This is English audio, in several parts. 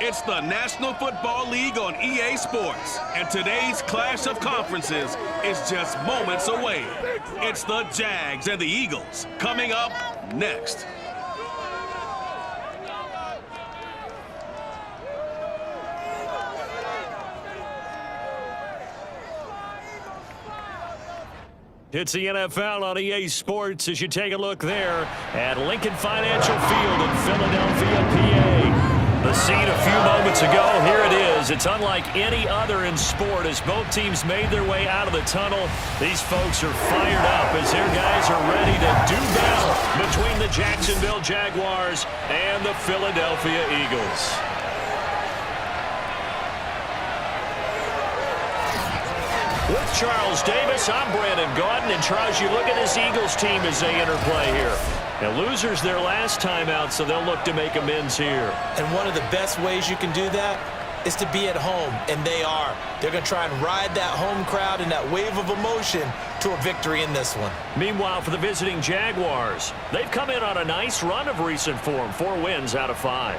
It's the National Football League on EA Sports, and today's clash of conferences is just moments away. It's the Jags and the Eagles coming up next. It's the NFL on EA Sports as you take a look there at Lincoln Financial Field in Philadelphia, PA. The scene a few moments ago, here it is. It's unlike any other in sport as both teams made their way out of the tunnel. These folks are fired up as their guys are ready to do battle between the Jacksonville Jaguars and the Philadelphia Eagles. With Charles Davis, I'm Brandon Gaudin. And Charles, you look at this Eagles team as they interplay here. Now, losers their last time out, so they'll look to make amends here. And one of the best ways you can do that is to be at home, and they are. They're going to try and ride that home crowd and that wave of emotion to a victory in this one. Meanwhile, for the visiting Jaguars, they've come in on a nice run of recent form, 4 wins out of 5.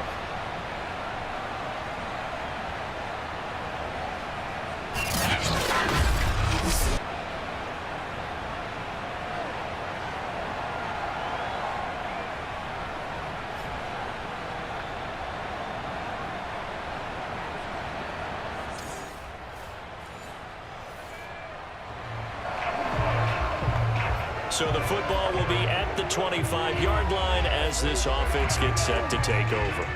So the football will be at the 25-yard line as this offense gets set to take over.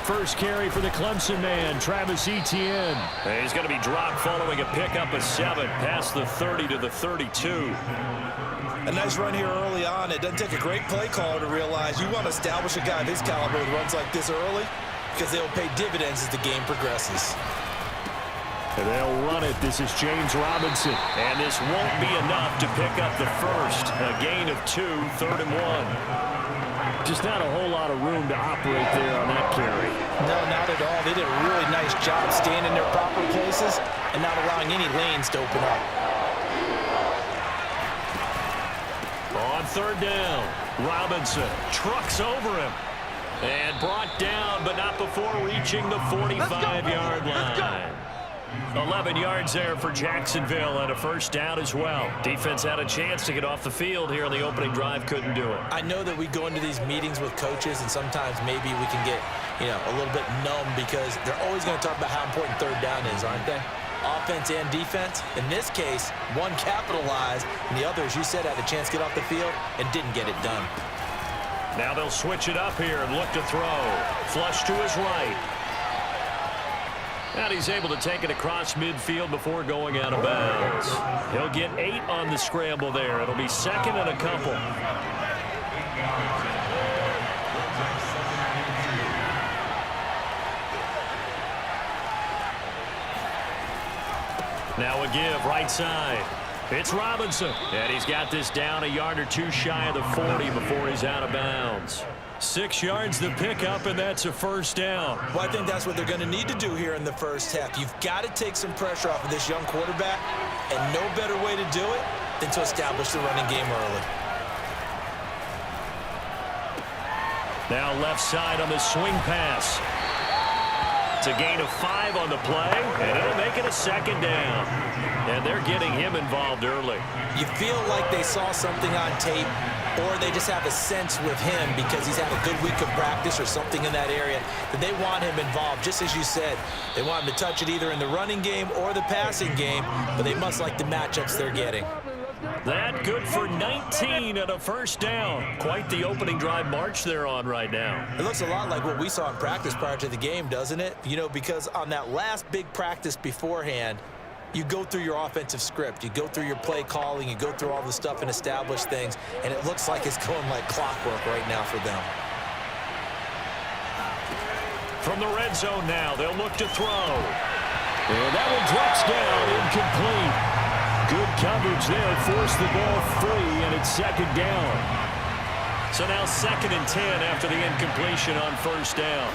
First carry for the Clemson man, Travis Etienne. And he's going to be dropped following a pickup of 7 past the 30 to the 32. A nice run here early on. It doesn't take a great play caller to realize you want to establish a guy of his caliber with runs like this early, because they'll pay dividends as the game progresses. And they'll run it. This is James Robinson. And this won't be enough to pick up the first. A gain of 2, 3rd and 1. Just not a whole lot of room to operate there on that carry. No, not at all. They did a really nice job staying in their proper places and not allowing any lanes to open up. On 3rd down, Robinson trucks over him. And brought down, but not before reaching the 45-yard line. 11 yards there for Jacksonville and a first down as well. Defense had a chance to get off the field here on the opening drive, couldn't do it. I know that we go into these meetings with coaches and sometimes maybe we can get, a little bit numb because they're always going to talk about how important 3rd down is, aren't they? Offense and defense. In this case, one capitalized and the other, as you said, had a chance to get off the field and didn't get it done. Now they'll switch it up here and look to throw. Flush to his right. And he's able to take it across midfield before going out of bounds. He'll get 8 on the scramble there. It'll be 2nd and a couple. Now a give right side. It's Robinson, and he's got this down a yard or 2 shy of the 40 before he's out of bounds. 6 yards the pickup, and that's a first down. Well, I think that's what they're going to need to do here in the first half. You've got to take some pressure off of this young quarterback, and no better way to do it than to establish the running game early. Now left side on the swing pass. It's a gain of 5 on the play, and it'll make it a 2nd down. And they're getting him involved early. You feel like they saw something on tape, or they just have a sense with him because he's had a good week of practice or something in that area that they want him involved. Just as you said, they want him to touch it either in the running game or the passing game, but they must like the matchups they're getting. That good for 19 and a first down. Quite the opening drive march they're on right now. It looks a lot like what we saw in practice prior to the game, doesn't it? Because on that last big practice beforehand, you go through your offensive script, you go through your play calling, you go through all the stuff and establish things, and it looks like it's going like clockwork right now for them. From the red zone now, they'll look to throw. And that one drops down, incomplete. Good coverage there, forced the ball free, and it's 2nd down. So now 2nd and 10 after the incompletion on first down.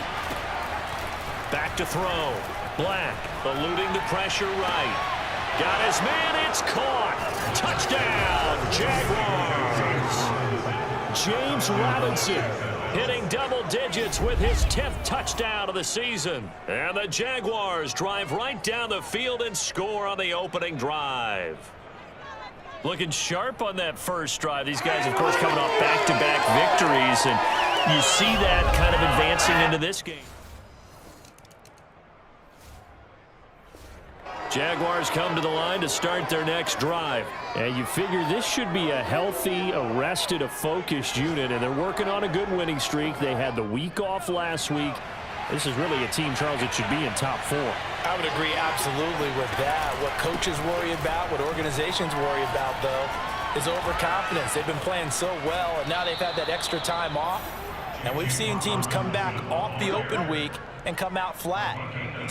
Back to throw. Black eluding the pressure right. Got his man. It's It's caught. Touchdown, Jaguars. James Robinson hitting double digits with his 10th touchdown of the season. And the Jaguars drive right down the field and score on the opening drive. Looking sharp on that first drive. These guys, of course, coming off back-to-back victories, and you see that kind of advancing into this game. Jaguars come to the line to start their next drive. And you figure this should be a healthy, a rested, a focused unit, and they're working on a good winning streak. They had the week off last week. This is really a team, Charles, that should be in top 4. I would agree absolutely with that. What coaches worry about, what organizations worry about, though, is overconfidence. They've been playing so well, and now they've had that extra time off. And we've seen teams come back off the open week and come out flat.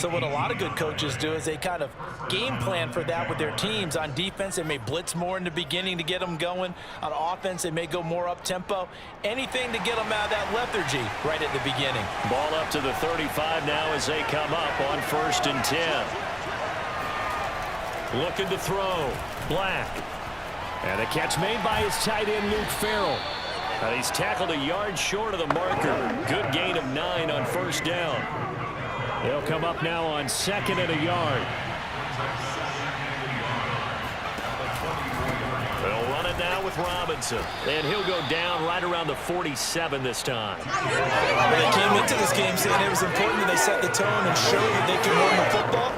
So what a lot of good coaches do is they kind of game plan for that with their teams. On defense, they may blitz more in the beginning to get them going. On offense, they may go more up-tempo. Anything to get them out of that lethargy right at the beginning. Ball up to the 35 now as they come up on 1st and 10. Looking to throw. Black. And a catch made by his tight end, Luke Farrell. And he's tackled a yard short of the marker. Good gain of 9 on 1st down. They'll come up now on 2nd and a yard. They'll run it now with Robinson. And he'll go down right around the 47 this time. Well, they came into this game saying it was important that they set the tone and show that they can run the football.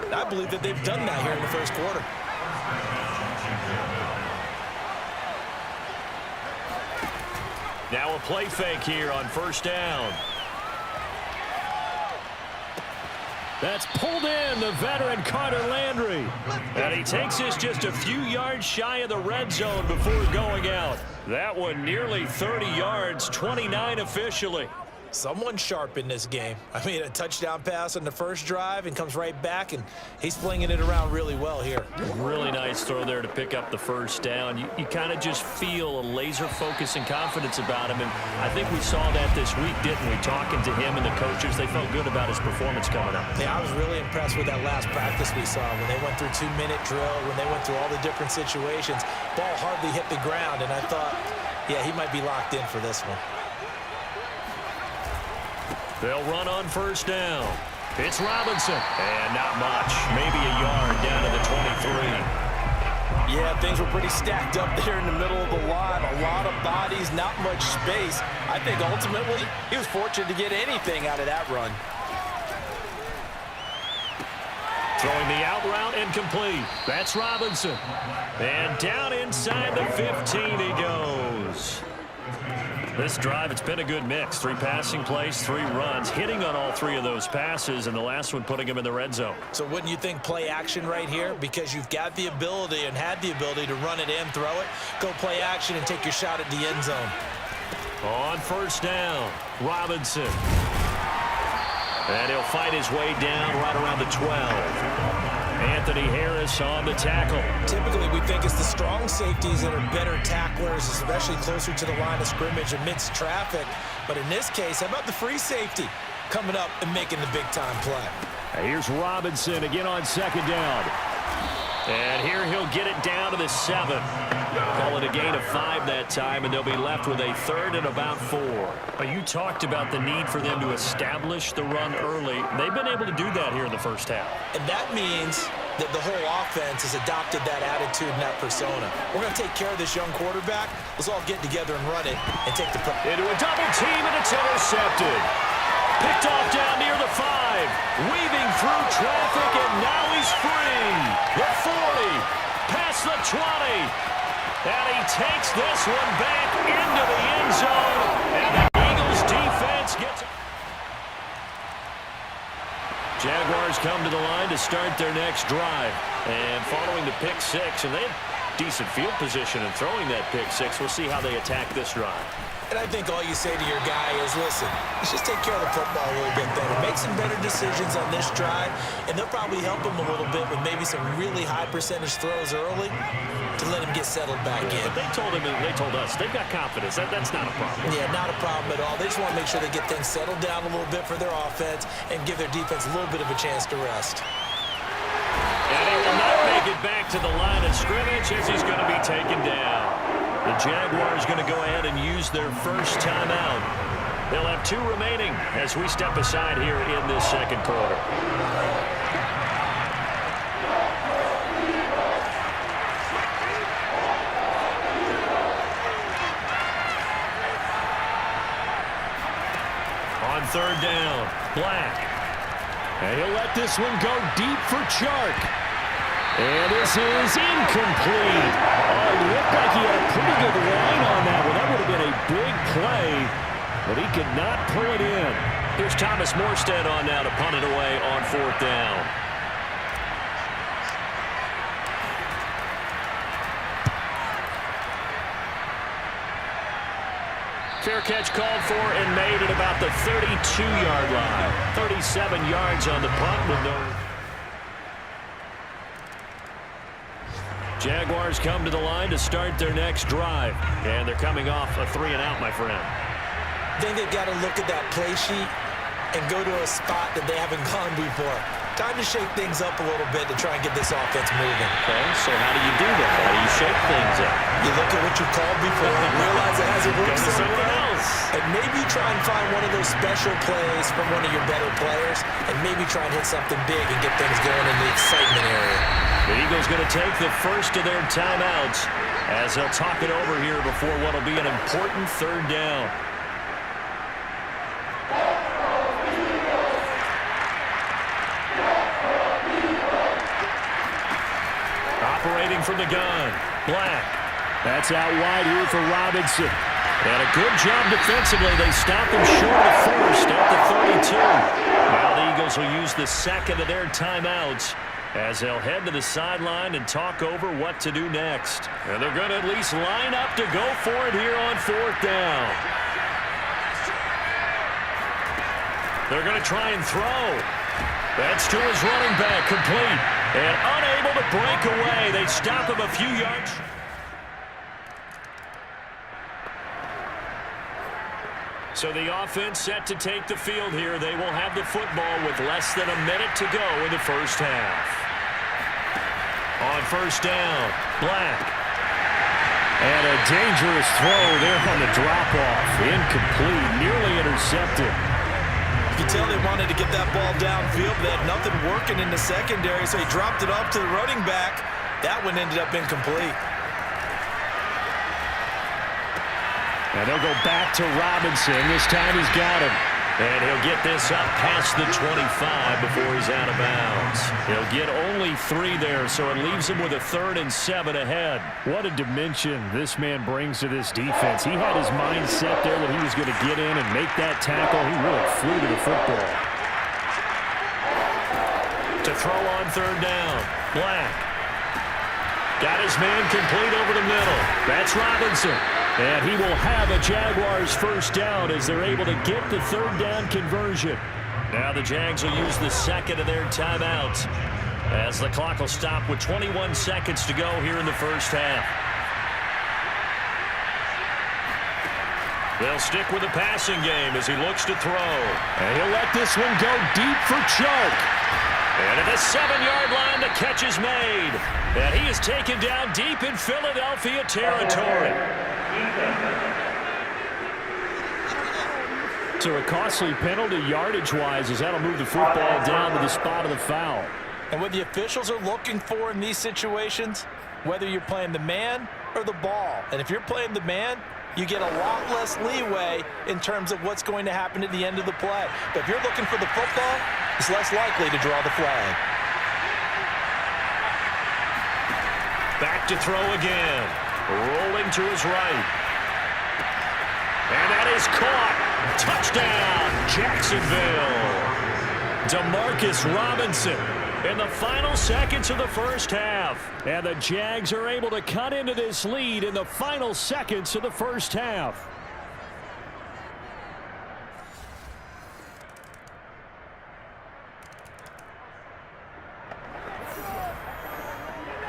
And I believe that they've done that here in the first quarter. Now a play fake here on 1st down. That's pulled in, the veteran Carter Landry. And he takes this just a few yards shy of the red zone before going out. That one nearly 30 yards, 29 officially. Someone sharp in this game. I mean, a touchdown pass on the first drive and comes right back, and he's flinging it around really well here. Really nice throw there to pick up the 1st down. You kind of just feel a laser focus and confidence about him, and I think we saw that this week, didn't we? Talking to him and the coaches, they felt good about his performance coming up. Yeah, I was really impressed with that last practice we saw when they went through 2-minute drill, when they went through all the different situations. Ball hardly hit the ground, and I thought, yeah, he might be locked in for this one. They'll run on 1st down. It's Robinson. And not much. Maybe a yard down to the 23. Yeah, things were pretty stacked up there in the middle of the line. A lot of bodies, not much space. I think ultimately he was fortunate to get anything out of that run. Throwing the out route incomplete. That's Robinson. And down inside the 15 he goes. This drive, it's been a good mix. 3 passing plays, 3 runs, hitting on all 3 of those passes, and the last one putting him in the red zone. So wouldn't you think play action right here? Because you've got the ability and had the ability to run it and throw it. Go play action and take your shot at the end zone. On 1st down, Robinson. And he'll fight his way down right around the 12. Anthony Harris on the tackle. Typically, we think it's the strong safeties that are better tacklers, especially closer to the line of scrimmage amidst traffic. But in this case, how about the free safety coming up and making the big-time play? Here's Robinson again on 2nd down. And here he'll get it down to the 7. Call it a gain of 5 that time, and they'll be left with a 3rd and about 4. You talked about the need for them to establish the run early. They've been able to do that here in the first half. And that means that the whole offense has adopted that attitude and that persona. We're going to take care of this young quarterback. Let's all get together and run it and take the pressure. Into a double team, and it's intercepted. Picked off down near the 5. Weaving through traffic, and now he's free. The 40, past the 20. And he takes this one back into the end zone. And the Eagles defense gets it. Jaguars come to the line to start their next drive. And following the pick 6, and they have decent field position in throwing that pick 6. We'll see how they attack this drive. And I think all you say to your guy is, listen, let's just take care of the football a little bit better. Make some better decisions on this drive, and they'll probably help him a little bit with maybe some really high percentage throws early to let him get settled back in. But they told us they've got confidence. That's not a problem. Yeah, not a problem at all. They just want to make sure they get things settled down a little bit for their offense and give their defense a little bit of a chance to rest. And he will not make it back to the line of scrimmage as he's going to be taken down. The Jaguars going to go ahead and use their first timeout. They'll have 2 remaining as we step aside here in this second quarter. On third down, Black. And he'll let this one go deep for Chark. And this is incomplete. Oh, it looked like he had a pretty good line on that one. That would have been a big play, but he could not pull it in. Here's Thomas Morstead on now to punt it away on fourth down. Fair catch called for and made at about the 32-yard line. 37 yards on the punt with no... Jaguars come to the line to start their next drive. And they're coming off a 3-and-out, my friend. I think they've got to look at that play sheet and go to a spot that they haven't gone before. Time to shake things up a little bit to try and get this offense moving. Okay, so how do you do that? How do you shake things up? You look at what you called before and realize it hasn't worked somewhere else. And maybe try and find one of those special plays from one of your better players and maybe try and hit something big and get things going in the excitement area. The Eagles going to take the first of their timeouts as they'll talk it over here before what will be an important third down. Operating from the gun, Black. That's out wide here for Robinson. And a good job defensively. They stopped him short of first at the 32. Now the Eagles will use the second of their timeouts as they'll head to the sideline and talk over what to do next. And they're going to at least line up to go for it here on fourth down. They're going to try and throw. That's to his running back, complete. And unable to break away. They stop him a few yards. So the offense set to take the field here. They will have the football with less than a minute to go in the first half. On first down, Black. And a dangerous throw there on the drop-off. Incomplete, nearly intercepted. You can tell they wanted to get that ball downfield, but they had nothing working in the secondary, so he dropped it off to the running back. That one ended up incomplete. And they'll go back to Robinson. This time he's got him. And he'll get this up past the 25 before he's out of bounds. He'll get only 3 there, so it leaves him with a 3rd and 7 ahead. What a dimension this man brings to this defense. He had his mind set there that he was going to get in and make that tackle. He really flew to the football. To throw on third down, Black. Got his man complete over the middle. That's Robinson. And he will have a Jaguars first down as they're able to get the third down conversion. Now the Jags will use the second of their timeouts as the clock will stop with 21 seconds to go here in the first half. They'll stick with the passing game as he looks to throw. And he'll let this one go deep for Chark. And at the 7-yard line, the catch is made. And he is taken down deep in Philadelphia territory. So a costly penalty yardage-wise as that'll move the football down to the spot of the foul. And what the officials are looking for in these situations, whether you're playing the man or the ball. And if you're playing the man, you get a lot less leeway in terms of what's going to happen at the end of the play. But if you're looking for the football, it's less likely to draw the flag. Back to throw again. Rolling to his right. And that is caught. Touchdown, Jacksonville. Demarcus Robinson in the final seconds of the first half. And the Jags are able to cut into this lead in the final seconds of the first half.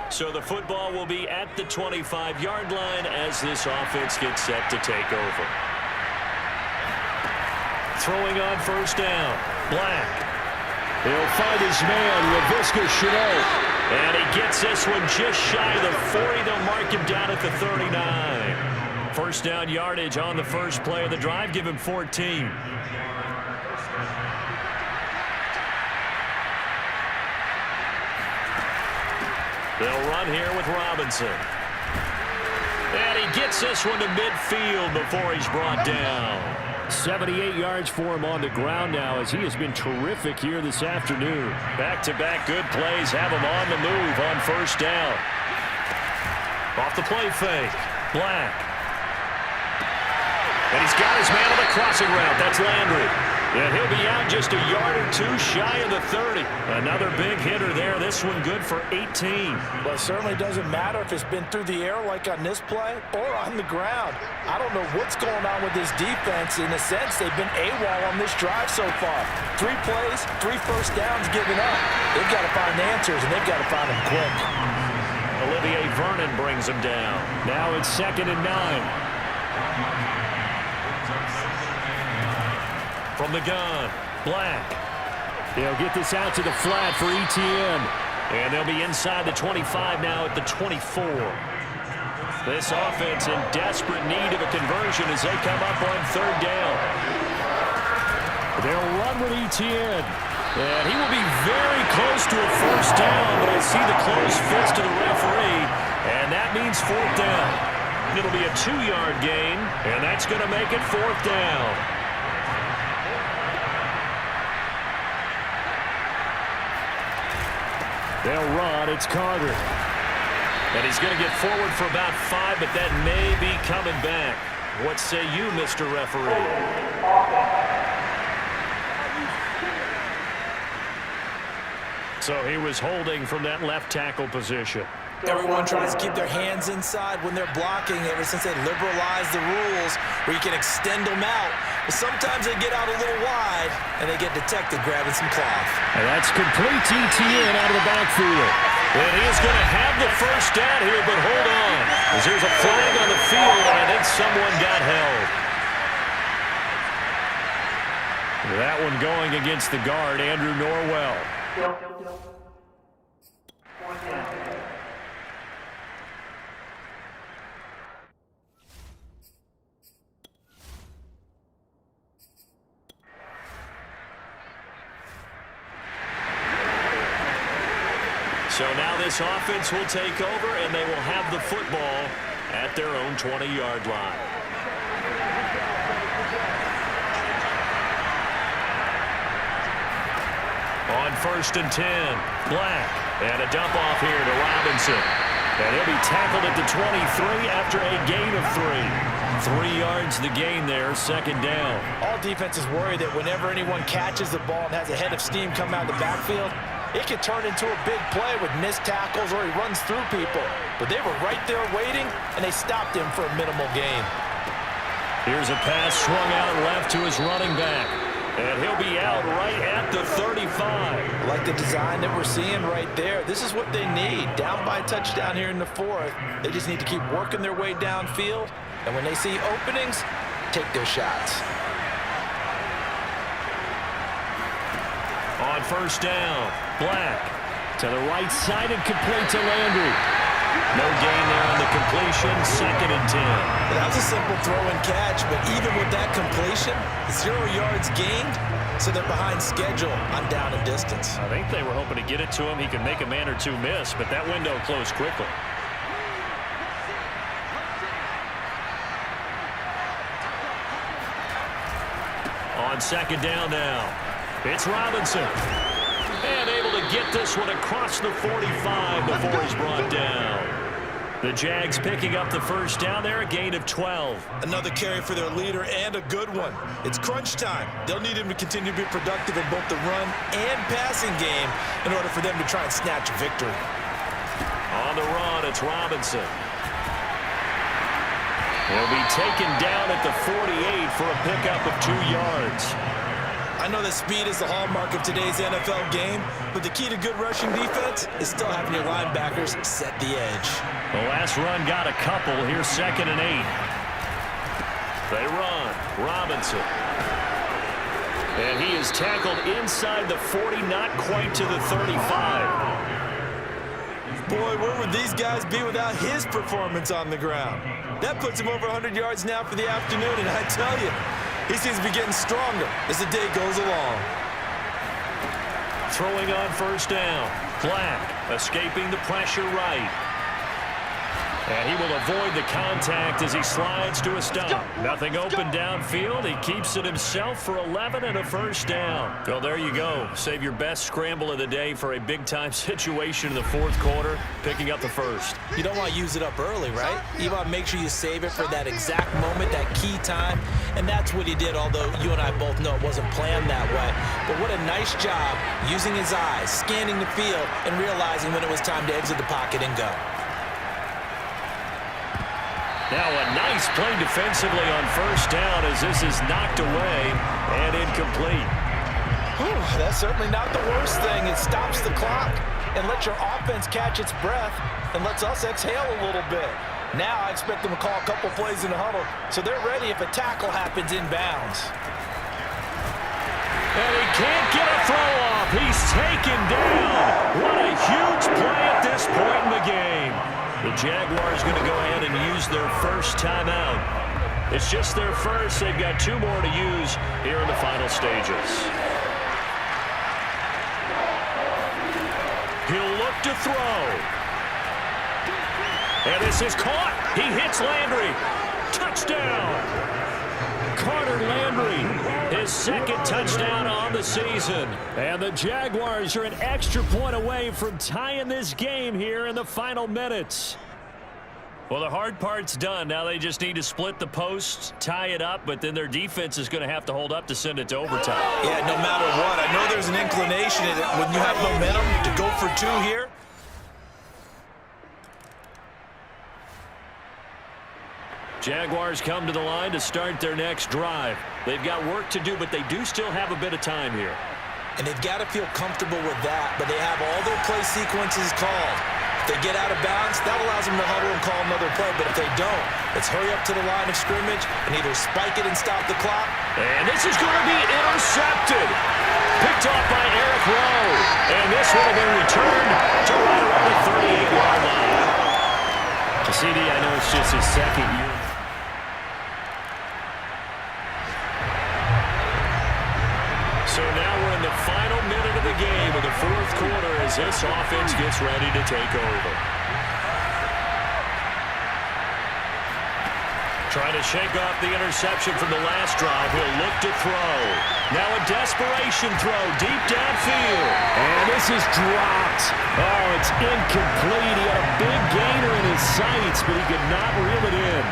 So the football will be at the 25-yard line as this offense gets set to take over. Throwing on first down, Black. He'll find his man, Laviska Shenault. And he gets this one just shy of the 40. They'll mark him down at the 39. First down yardage on the first play of the drive. Give him 14. They'll run here with Robinson. And he gets this one to midfield before he's brought down. 78 yards for him on the ground now as he has been terrific here this afternoon. Back-to-back good plays have him on the move on first down. Off the play fake. Black. And he's got his man on the crossing route. That's Landry. And he'll be out just a yard or two shy of the 30. Another big hitter there. This one good for 18. Well, it certainly doesn't matter if it's been through the air like on this play or on the ground. I don't know what's going on with this defense. In a sense, they've been AWOL on this drive so far. 3 plays, 3 first downs given up. They've got to find answers, and they've got to find them quick. Olivier Vernon brings him down. Now it's 2nd and 9. From the gun, Black. They'll get this out to the flat for ETN. And they'll be inside the 25 now at the 24. This offense in desperate need of a conversion as they come up on 3rd down. They'll run with ETN. And he will be very close to a first down, but I see the closed fist of the referee, and that means 4th down. It'll be a 2-yard gain, and that's going to make it 4th down. They'll run. It's Carter. And he's going to get forward for about 5, but that may be coming back. What say you, Mr. Referee? So he was holding from that left tackle position. Everyone tries to keep their hands inside when they're blocking ever since they liberalized the rules where you can extend them out. But sometimes they get out a little wide and they get detected grabbing some cloth. And that's complete ETN out of the backfield. And he is going to have the first down here, but hold on. As there's a flag on the field, and I think someone got held. That one going against the guard, Andrew Norwell. So now this offense will take over, and they will have the football at their own 20-yard line. On 1st and 10, Black. And a dump off here to Robinson. And he'll be tackled at the 23 after a gain of 3. 3 yards the gain there, 2nd down. All defenses worry that whenever anyone catches the ball and has a head of steam come out of the backfield, it can turn into a big play with missed tackles or he runs through people. But they were right there waiting, and they stopped him for a minimal gain. Here's a pass swung out left to his running back. And he'll be out right at the 35. I like the design that we're seeing right there. This is what they need. Down by a touchdown here in the 4th. They just need to keep working their way downfield. And when they see openings, take their shots. On 1st down, Black to the right side and complete to Landry. No gain there on the completion, 2nd and 10. Well, that was a simple throw and catch, but even with that completion, 0 yards gained, so they're behind schedule on down and distance. I think they were hoping to get it to him. He could make a man or two miss, but that window closed quickly. On 2nd down now, it's Robinson. And able to get this one across the 45 before he's brought down. The Jags picking up the first down there, a gain of 12. Another carry for their leader and a good one. It's crunch time. They'll need him to continue to be productive in both the run and passing game in order for them to try and snatch a victory. On the run, it's Robinson. He'll be taken down at the 48 for a pickup of 2 yards. I know that speed is the hallmark of today's NFL game, but the key to good rushing defense is still having your linebackers set the edge. The last run got a couple. Here's 2nd and 8. They run. Robinson. And he is tackled inside the 40, not quite to the 35. Boy, where would these guys be without his performance on the ground? That puts him over 100 yards now for the afternoon, and I tell you, he seems to be getting stronger as the day goes along. Throwing on first down. Black escaping the pressure right. And he will avoid the contact as he slides to a stop. Nothing open downfield. He keeps it himself for 11 and a first down. Well, there you go. Save your best scramble of the day for a big-time situation in the fourth quarter, picking up the first. You don't want to use it up early, right? You want to make sure you save it for that exact moment, that key time. And that's what he did, although you and I both know it wasn't planned that way. But what a nice job using his eyes, scanning the field, and realizing when it was time to exit the pocket and go. Now a nice play defensively on first down as this is knocked away and incomplete. Whew, that's certainly not the worst thing. It stops the clock and lets your offense catch its breath and lets us exhale a little bit. Now I expect them to call a couple plays in the huddle so they're ready if a tackle happens inbounds. And he can't get a throw off. He's taken down. What a huge play at this point in the game. The Jaguars going to go ahead and use their first timeout. It's just their first. They've got 2 more to use here in the final stages. He'll look to throw. And this is caught. He hits Landry. Touchdown. Carter Landry, his second touchdown on the season. And the Jaguars are an extra point away from tying this game here in the final minutes. Well, the hard part's done. Now they just need to split the posts, tie it up, but then their defense is going to have to hold up to send it to overtime. Yeah, no matter what. I know there's an inclination in it when you have momentum to go for 2 here. Jaguars come to the line to start their next drive. They've got work to do, but they do still have a bit of time here. And they've got to feel comfortable with that, but they have all their play sequences called. If they get out of bounds, that allows them to huddle and call another play, but if they don't, let's hurry up to the line of scrimmage and either spike it and stop the clock. And this is going to be intercepted. Picked off by Eric Rowe. And this will have been returned to right around the 38-yard line. To CD, I know it's just his second year. So now we're in the final minute of the game of the fourth quarter as this offense gets ready to take over. Trying to shake off the interception from the last drive. He'll look to throw. Now a desperation throw deep downfield. And this is dropped. Oh, it's incomplete. He had a big gainer in his sights, but he could not reel it in.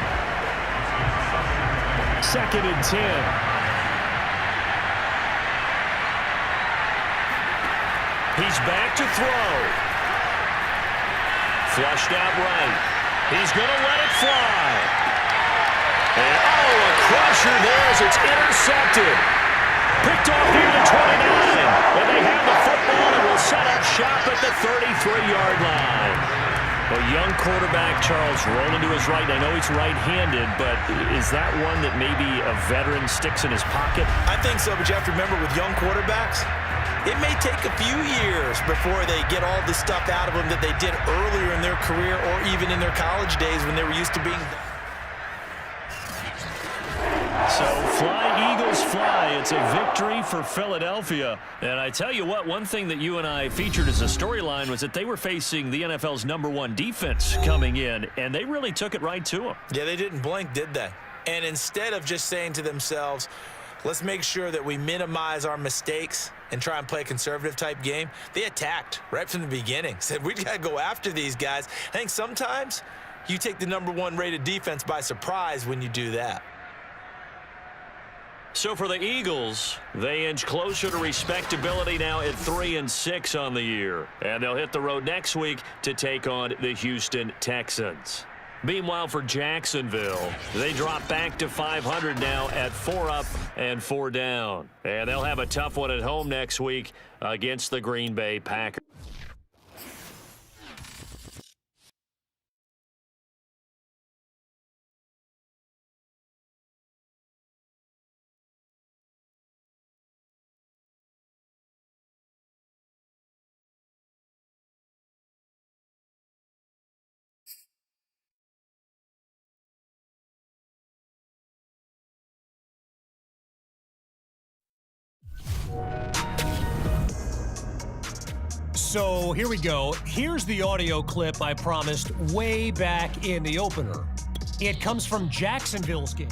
2nd and 10. He's back to throw. Flushed out right. He's going to let it fly. And, oh, a crusher there as it's intercepted. Picked off near the 29. And they have the football and will set up shop at the 33-yard line. A young quarterback, Charles, rolling to his right. I know he's right-handed, but is that one that maybe a veteran sticks in his pocket? I think so, but you have to remember with young quarterbacks, it may take a few years before they get all the stuff out of them that they did earlier in their career or even in their college days when they were used to being. So fly, Eagles, fly. It's a victory for Philadelphia. And I tell you what, one thing that you and I featured as a storyline was that they were facing the NFL's #1 defense coming in, and they really took it right to them. Yeah, they didn't blink, did they? And instead of just saying to themselves, let's make sure that we minimize our mistakes and try and play a conservative type game, they attacked right from the beginning. Said, we got to go after these guys. I think sometimes you take the #1 rated defense by surprise when you do that. So for the Eagles, they inch closer to respectability now at 3-6 on the year. And they'll hit the road next week to take on the Houston Texans. Meanwhile, for Jacksonville, they drop back to 500 now at 4 up and 4 down. And they'll have a tough one at home next week against the Green Bay Packers. So here we go. Here's the audio clip I promised way back in the opener. It comes from Jacksonville's game.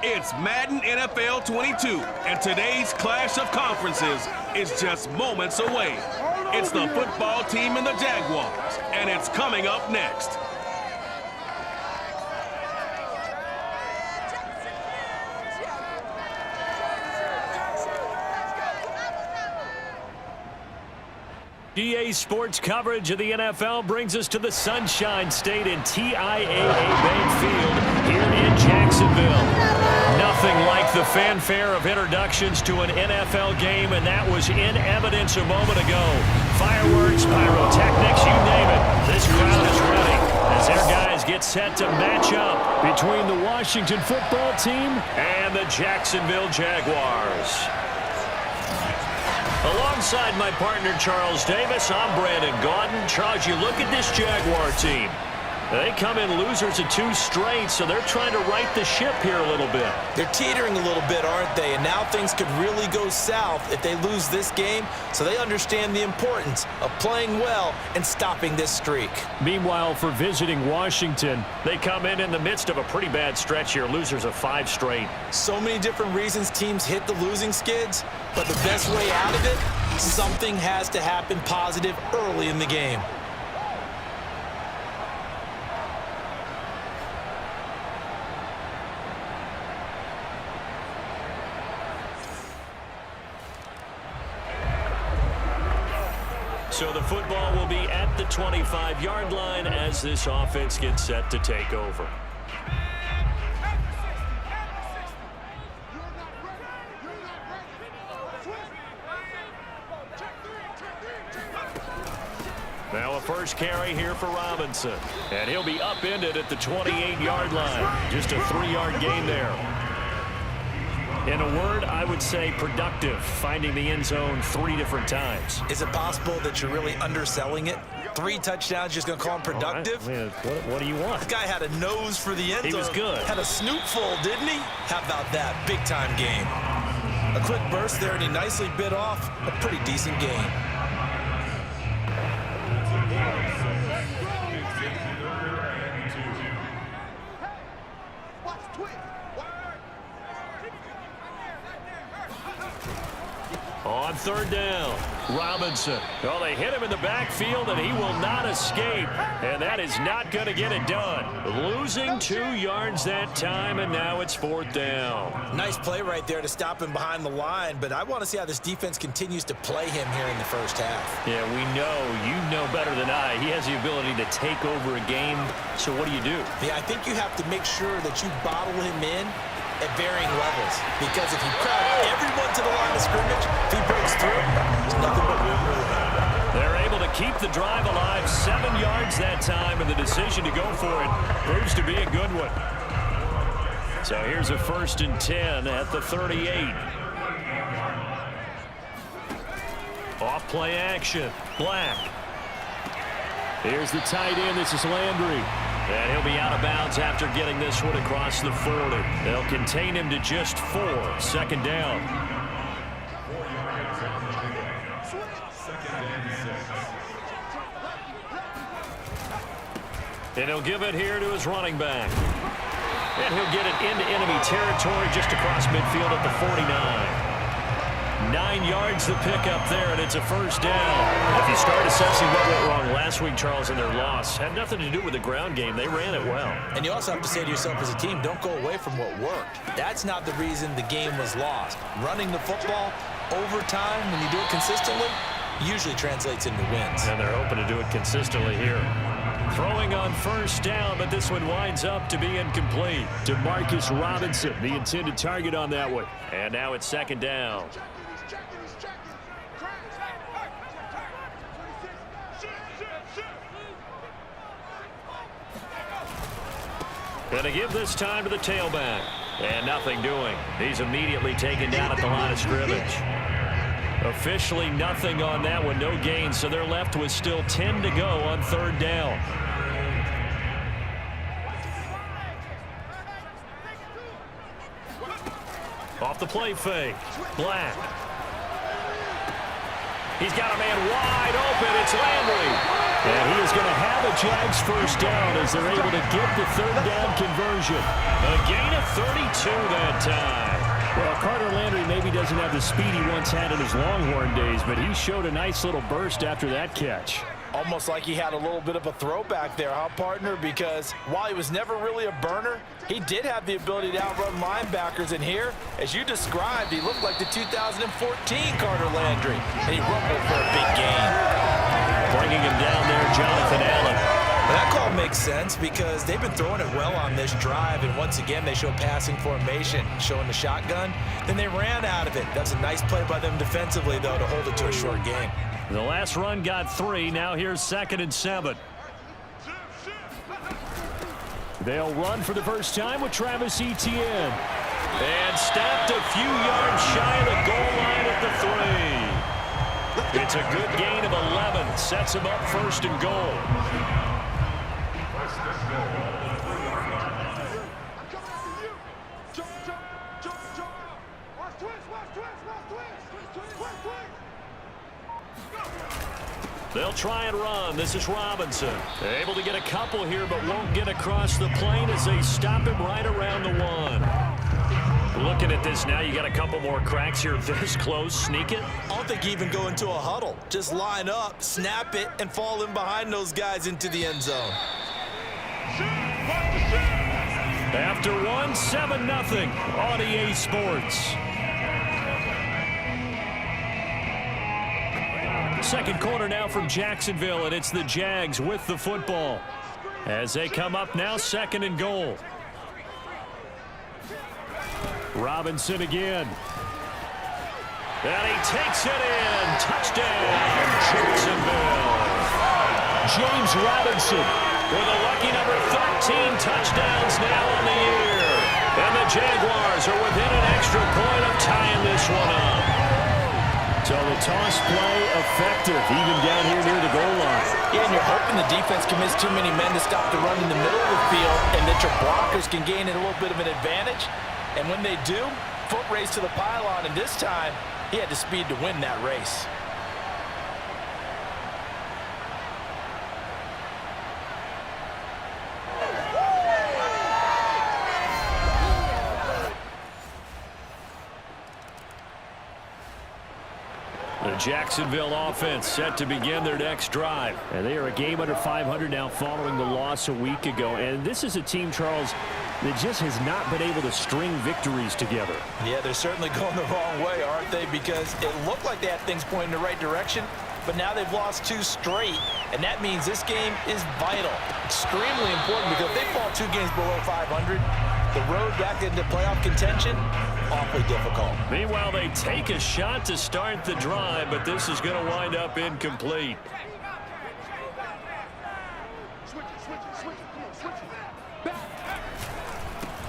It's Madden NFL 22, and today's clash of conferences is just moments away. It's the football team and the Jaguars, and it's coming up next. EA Sports coverage of the NFL brings us to the Sunshine State in TIAA Bank Field here in Jacksonville. Nothing like the fanfare of introductions to an NFL game, and that was in evidence a moment ago. Fireworks, pyrotechnics, you name it. This crowd is ready as their guys get set to match up between the Washington football team and the Jacksonville Jaguars. Alongside my partner, Charles Davis, I'm Brandon Gaudin. Charles, you look at this Jaguar team. They come in losers of 2 straight, so they're trying to right the ship here a little bit. They're teetering a little bit, aren't they? And now things could really go south if they lose this game, so they understand the importance of playing well and stopping this streak. Meanwhile, for visiting Washington, they come in the midst of a pretty bad stretch here, losers of 5 straight. So many different reasons teams hit the losing skids, but the best way out of it, something has to happen positive early in the game. So the football will be at the 25-yard line as this offense gets set to take over. Now a first carry here for Robinson. And he'll be upended at the 28-yard line. Just a 3-yard gain there. In a word, I would say productive, finding the end zone 3 different times. Is it possible that you're really underselling it? 3 touchdowns, just going to call him productive? Right. I mean, what do you want? This guy had a nose for the end zone. He was good. Had a snootful, didn't he? How about that? Big-time game. A quick burst there, and he nicely bit off a pretty decent gain. On 3rd down, Robinson. Well, they hit him in the backfield, and he will not escape. And that is not going to get it done. Losing 2 yards that time, and now it's 4th down. Nice play right there to stop him behind the line, but I want to see how this defense continues to play him here in the first half. Yeah, we know. You know better than I. He has the ability to take over a game, so what do you do? Yeah, I think you have to make sure that you bottle him in at varying levels, because if you crowd everyone to the line of scrimmage, if he breaks through, there's nothing but room for him. They're able to keep the drive alive, 7 yards that time, and the decision to go for it proves to be a good one. So here's a 1st and 10 at the 38. Off play action, Black. Here's the tight end. This is Landry. And he'll be out of bounds after getting this one across the 40. They'll contain him to just 4. 2nd down. And he'll give it here to his running back. And he'll get it into enemy territory just across midfield at the 49. 9 yards the pick up there, and it's a 1st down. If you start assessing what went wrong last week, Charles, in their loss, had nothing to do with the ground game. They ran it well. And you also have to say to yourself as a team, don't go away from what worked. That's not the reason the game was lost. Running the football over time, when you do it consistently, usually translates into wins. And they're hoping to do it consistently here. Throwing on 1st down, but this one winds up to be incomplete. To Marcus Robinson, the intended target on that one. And now it's 2nd down. Going to give this time to the tailback. And nothing doing. He's immediately taken down at the line of scrimmage. Officially nothing on that one. No gain, so they're left with still 10 to go on 3rd down. Off the play fake. Black. He's got a man wide open. It's Landry. And he is going to have a Jags 1st down as they're able to get the 3rd down conversion. A gain of 32 that time. Well, Carter Landry maybe doesn't have the speed he once had in his Longhorn days, but he showed a nice little burst after that catch. Almost like he had a little bit of a throwback there, huh, partner? Because while he was never really a burner, he did have the ability to outrun linebackers. And here, as you described, he looked like the 2014 Carter Landry. And he rumbled for a big gain. Bringing him down there, Jonathan Allen. Well, that call makes sense because they've been throwing it well on this drive. And once again, they show passing formation, showing the shotgun. Then they ran out of it. That's a nice play by them defensively, though, to hold it to a short game. The last run got 3. Now here's 2nd and 7. They'll run for the first time with Travis Etienne. And stopped a few yards shy of the goal line at the 3. It's a good gain of 11. Sets him up 1st and goal. They'll try and run. This is Robinson. Able to get a couple here, but won't get across the plane as they stop him right around the 1. Looking at this now, you got a couple more cracks here this close. Sneak it. I don't think you even go into a huddle. Just line up, snap it, and fall in behind those guys into the end zone. After 1, 7-0 on EA Sports. Second quarter now from Jacksonville, and it's the Jags with the football. As they come up now, 2nd and goal. Robinson again. And he takes it in. Touchdown, Jacksonville. James Robinson with a lucky number 13 touchdowns now on the year. And the Jaguars are within an extra point of tying this one up. So the toss play effective, even down here near the goal line. Yeah, and you're hoping the defense commits too many men to stop the run in the middle of the field and that your blockers can gain a little bit of an advantage. And when they do, foot race to the pylon, and this time, he had the speed to win that race. The Jacksonville offense set to begin their next drive. And they are a game under 500 now following the loss a week ago. And this is a team, Charles, that just has not been able to string victories together. Yeah, they're certainly going the wrong way, aren't they? Because it looked like they had things pointing in the right direction, but now they've lost 2 straight. And that means this game is vital, extremely important, because if they fall 2 games below 500, the road back into playoff contention, awfully difficult. Meanwhile, they take a shot to start the drive, but this is going to wind up incomplete.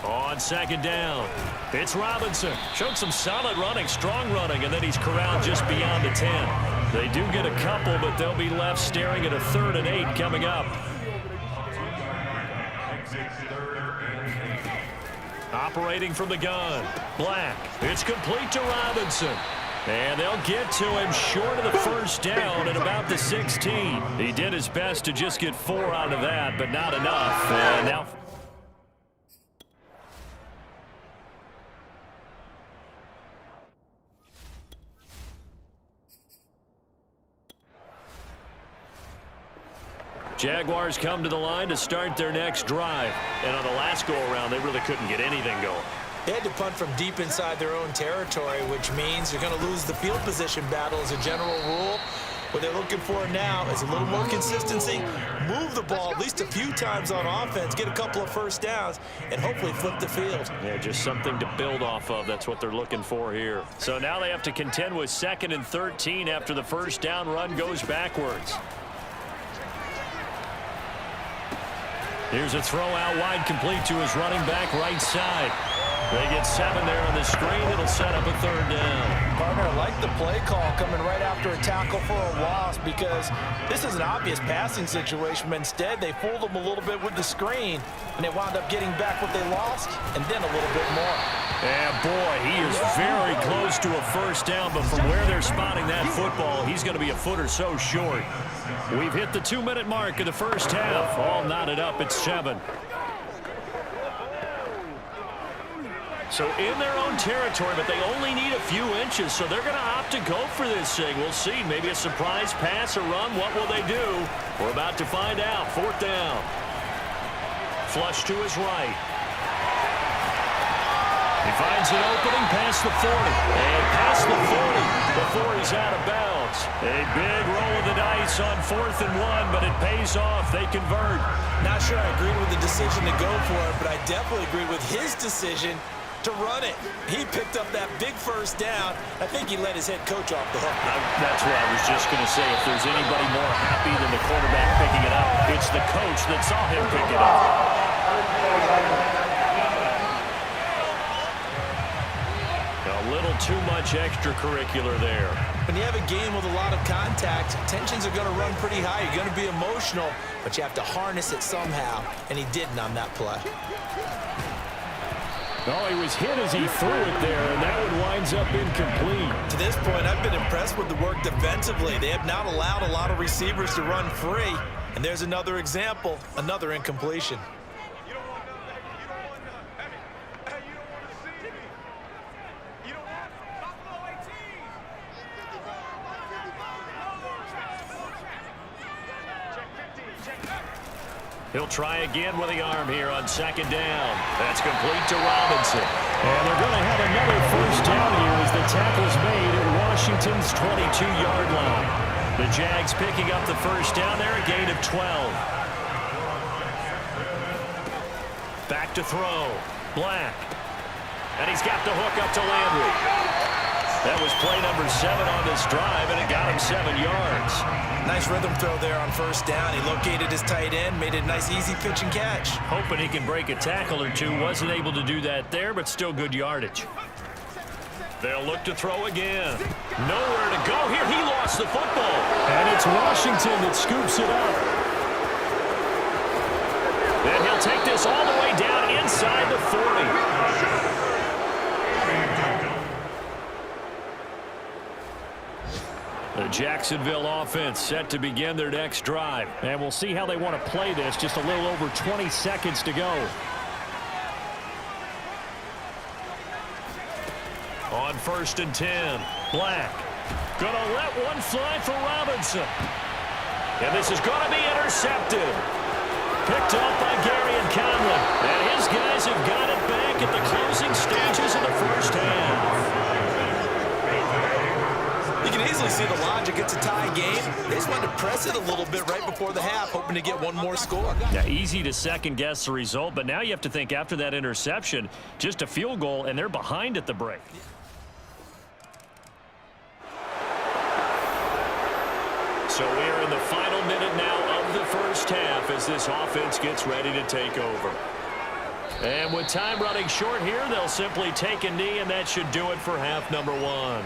On 2nd down, it's Robinson. Showed some solid running, strong running, and then he's corralled just beyond the 10. They do get a couple, but they'll be left staring at a 3rd and 8 coming up. Operating from the gun, Black. It's complete to Robinson. And they'll get to him short of the first down at about the 16. He did his best to just get 4 out of that, but not enough. And now Jaguars come to the line to start their next drive. And on the last go-around, they really couldn't get anything going. They had to punt from deep inside their own territory, which means you're going to lose the field position battle as a general rule. What they're looking for now is a little more consistency, move the ball at least a few times on offense, get a couple of first downs, and hopefully flip the field. Yeah, just something to build off of. That's what they're looking for here. So now they have to contend with 2nd and 13 after the first down run goes backwards. Here's a throw out wide, complete to his running back right side. They get 7 there on the screen. It'll set up a 3rd down. Partner, I like the play call coming right after a tackle for a loss because this is an obvious passing situation, but instead they fooled them a little bit with the screen, and they wound up getting back what they lost and then a little bit more. Yeah, boy, he is very close to a first down, but from where they're spotting that football, he's going to be a foot or so short. We've hit the 2-minute mark of the first half. All knotted up at 7. So in their own territory, but they only need a few inches, so they're going to opt to go for this thing. We'll see. Maybe a surprise pass or run. What will they do? We're about to find out. 4th down. Flush to his right. He finds an opening past the 40. And past the 40 before he's out of bounds. A big roll of the dice on 4th and 1, but it pays off. They convert. Not sure I agree with the decision to go for it, but I definitely agree with his decision to run it. He picked up that big first down. I think he let his head coach off the hook. That's what I was just going to say. If there's anybody more happy than the quarterback picking it up, it's the coach that saw him pick it up. A little too much extracurricular there. When you have a game with a lot of contact, tensions are going to run pretty high. You're going to be emotional, but you have to harness it somehow, and he didn't on that play. Oh, he was hit as he threw it there, and that one winds up incomplete. To this point, I've been impressed with the work defensively. They have not allowed a lot of receivers to run free, and there's another example, another incompletion. He'll try again with the arm here on 2nd down. That's complete to Robinson. And they're going to have another first down here as the tackle's made at Washington's 22-yard line. The Jags picking up the first down there, a gain of 12. Back to throw. Black. And he's got the hook up to Landry. That was play number 7 on this drive, and it got him 7 yards. Nice rhythm throw there on first down. He located his tight end, made a nice easy pitch and catch. Hoping he can break a tackle or two. Wasn't able to do that there, but still good yardage. They'll look to throw again. Nowhere to go here. He lost the football. And it's Washington that scoops it up. Then he'll take this all the way down inside the 40. The Jacksonville offense set to begin their next drive. And we'll see how they want to play this. Just a little over 20 seconds to go. On 1st and 10, Black. Gonna let one fly for Robinson. And this is gonna be intercepted. Picked up by Gary and Conley. And his guys have got it back at the closing stages of the first half. You can easily see the logic. It's a tie game. They just wanted to press it a little bit right before the half, hoping to get one more score. Yeah, easy to second-guess the result, but now you have to think after that interception, just a field goal, and they're behind at the break. So we're in the final minute now of the first half as this offense gets ready to take over. And with time running short here, they'll simply take a knee, and that should do it for half number 1.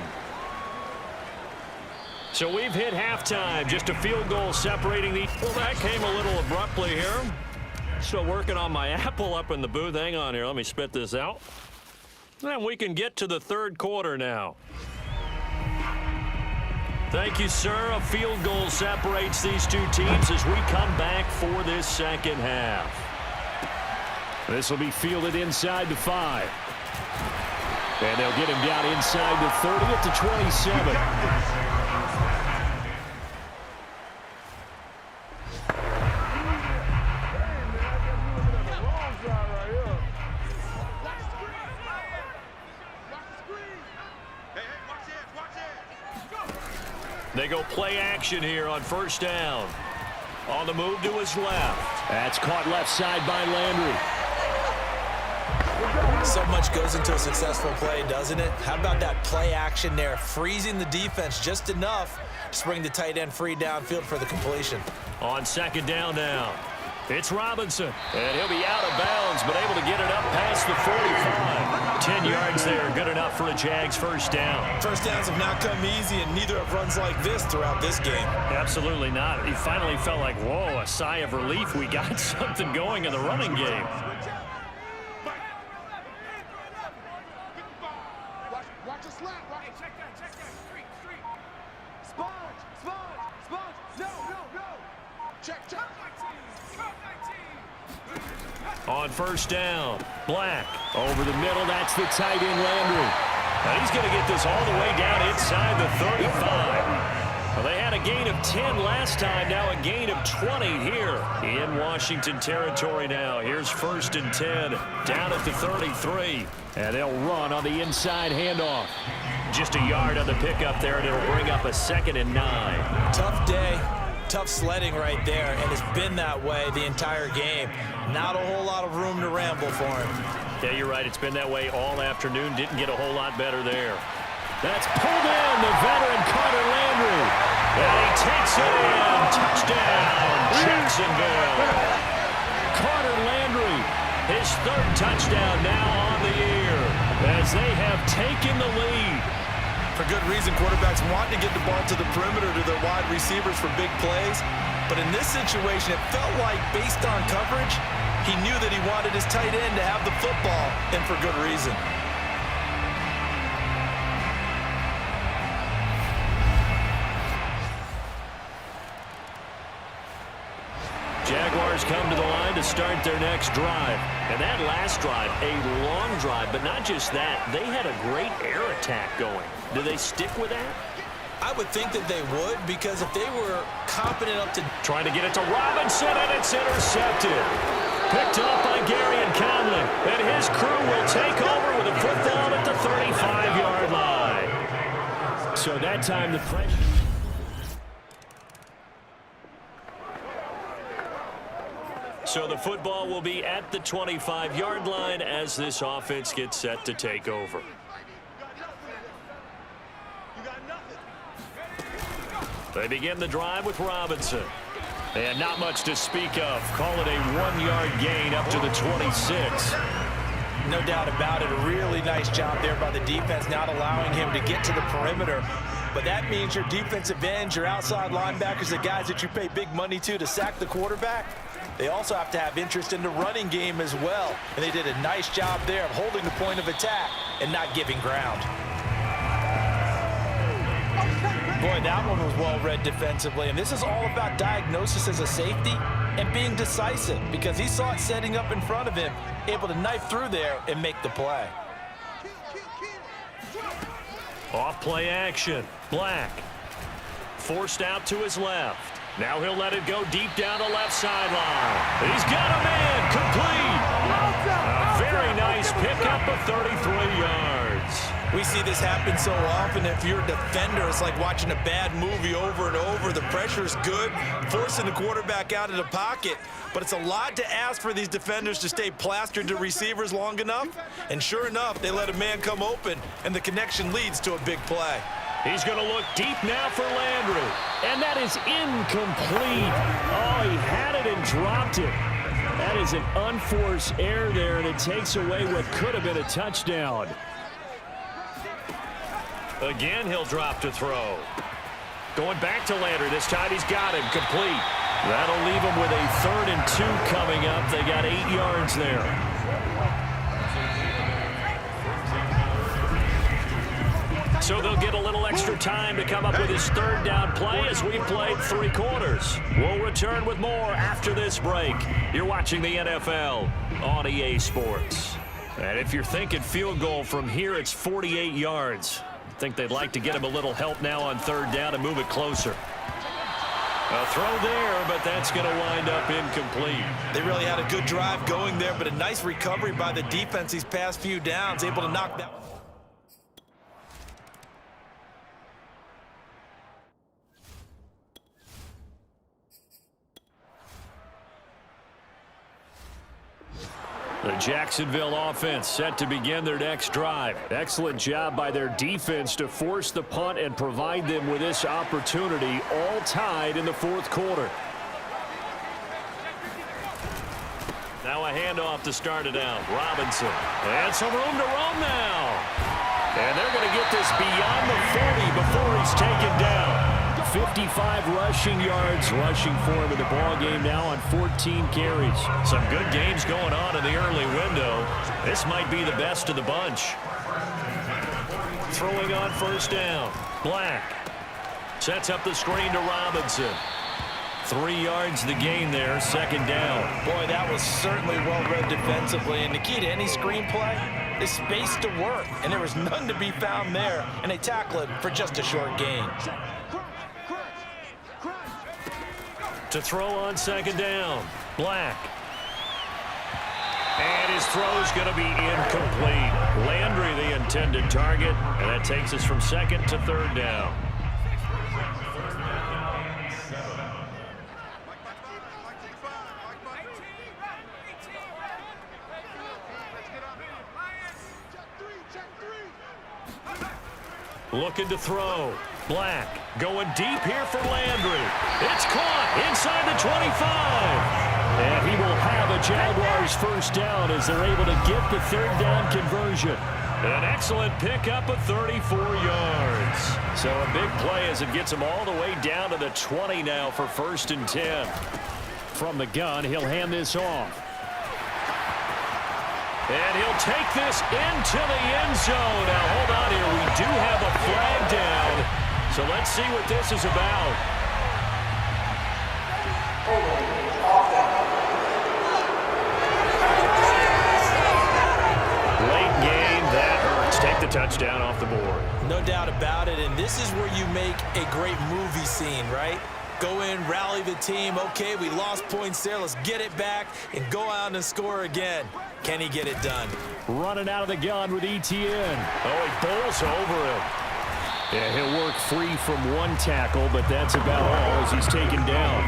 So we've hit halftime. Just a field goal separating the... Well, that came a little abruptly here. Still working on my apple up in the booth. Hang on here. Let me spit this out. And we can get to the third quarter now. Thank you, sir. A field goal separates these two teams as we come back for this second half. This will be fielded inside the 5. And they'll get him down inside the 30 at the 27. They go play action here on first down. On the move to his left. That's caught left side by Landry. So much goes into a successful play, doesn't it? How about that play action there, freezing the defense just enough to bring the tight end free downfield for the completion. On second down now, it's Robinson. And he'll be out of bounds, but able to get it up past the 45. 10 yards there, good enough for a Jags first down. First downs have not come easy, and neither have runs like this throughout this game. Absolutely not. He finally felt like, whoa, a sigh of relief. We got something going in the running game. Watch a slap. Hey, check that. Street. Sponge. No. Check. On first down, Black over the middle. That's the tight end, Landry. And he's going to get this all the way down inside the 35. Well, they had a gain of 10 last time, now a gain of 20 here in Washington territory now. Here's first and 10, down at the 33. And they'll run on the inside handoff. Just a yard on the pickup there, and it'll bring up a 2nd and 9. Tough day, tough sledding right there, and it's been that way the entire game. Not a whole lot of room to ramble for him. Yeah, you're right. It's been that way all afternoon. Didn't get a whole lot better there. That's pulled in, the veteran Carter Landry. And he takes it in. Touchdown, Jacksonville. Carter Landry, his 3rd touchdown now on the year as they have taken the lead. For good reason, quarterbacks want to get the ball to the perimeter to their wide receivers for big plays. But in this situation, it felt like, based on coverage, he knew that he wanted his tight end to have the football, and for good reason. Jaguars come to the line to start their next drive. And that last drive, a long drive, but not just that. They had a great air attack going. Do they stick with that? I would think that they would, because if they were confident up to... Trying to get it to Robinson, and it's intercepted. Picked up by Gary and Conley. And his crew will take over with a football at the 35-yard line. So that time the pressure... So the football will be at the 25-yard line as this offense gets set to take over. They begin the drive with Robinson. And not much to speak of. Call it a 1-yard gain up to the 26. No doubt about it. A really nice job there by the defense, not allowing him to get to the perimeter. But that means your defensive ends, your outside linebackers, the guys that you pay big money to sack the quarterback, they also have to have interest in the running game as well. And they did a nice job there of holding the point of attack and not giving ground. Boy, that one was well read defensively. And this is all about diagnosis as a safety and being decisive, because he saw it setting up in front of him, able to knife through there and make the play. Off play action. Black. Forced out to his left. Now he'll let it go deep down the left sideline. He's got a man. Complete. A very nice pickup of 33 yards. We see this happen so often. If you're a defender, it's like watching a bad movie over and over. The pressure's good, forcing the quarterback out of the pocket. But it's a lot to ask for these defenders to stay plastered to receivers long enough. And sure enough, they let a man come open, and the connection leads to a big play. He's going to look deep now for Landry. And that is incomplete. Oh, he had it and dropped it. That is an unforced error there, and it takes away what could have been a touchdown. Again, he'll drop to throw. Going back to Landry. This time he's got him complete. That'll leave him with a 3rd and 2 coming up. They got 8 yards there. So they'll get a little extra time to come up with his 3rd down play as we played 3 quarters. We'll return with more after this break. You're watching the NFL on EA Sports. And if you're thinking field goal from here, it's 48 yards. I think they'd like to get him a little help now on 3rd down and move it closer. A throw there, but that's going to wind up incomplete. They really had a good drive going there, but a nice recovery by the defense these past few downs, able to knock that. The Jacksonville offense set to begin their next drive. Excellent job by their defense to force the punt and provide them with this opportunity, all tied in the 4th quarter. Now a handoff to start it out. Robinson. And some room to roam now. And they're going to get this beyond the 40 before he's taken down. 55 rushing yards rushing for him in the ball game now on 14 carries. Some good games going on in the early window. This might be the best of the bunch. Throwing on 1st down. Black sets up the screen to Robinson. 3 yards the gain there, 2nd down. Boy, that was certainly well read defensively. And the key to any screenplay is space to work. And there was none to be found there. And they tackle it for just a short gain. To throw on 2nd down. Black. And his throw's going to be incomplete. Landry the intended target, and that takes us from 2nd to 3rd down. Looking to throw. Black going deep here for Landry. It's caught inside the 25. And he will have a Jaguars 1st down as they're able to get the 3rd down conversion. An excellent pickup of 34 yards. So a big play as it gets him all the way down to the 20 now for 1st and 10. From the gun, he'll hand this off. And he'll take this into the end zone. Now, hold on here. We do have a flag down. So let's see what this is about. Late game, that hurts. Take the touchdown off the board. No doubt about it, and this is where you make a great movie scene, right? Go in, rally the team. Okay, we lost points there. Let's get it back and go out and score again. Can he get it done? Running out of the gun with Etienne. Oh, he bowls over him. Yeah, he'll work free from one tackle, but that's about all as he's taken down.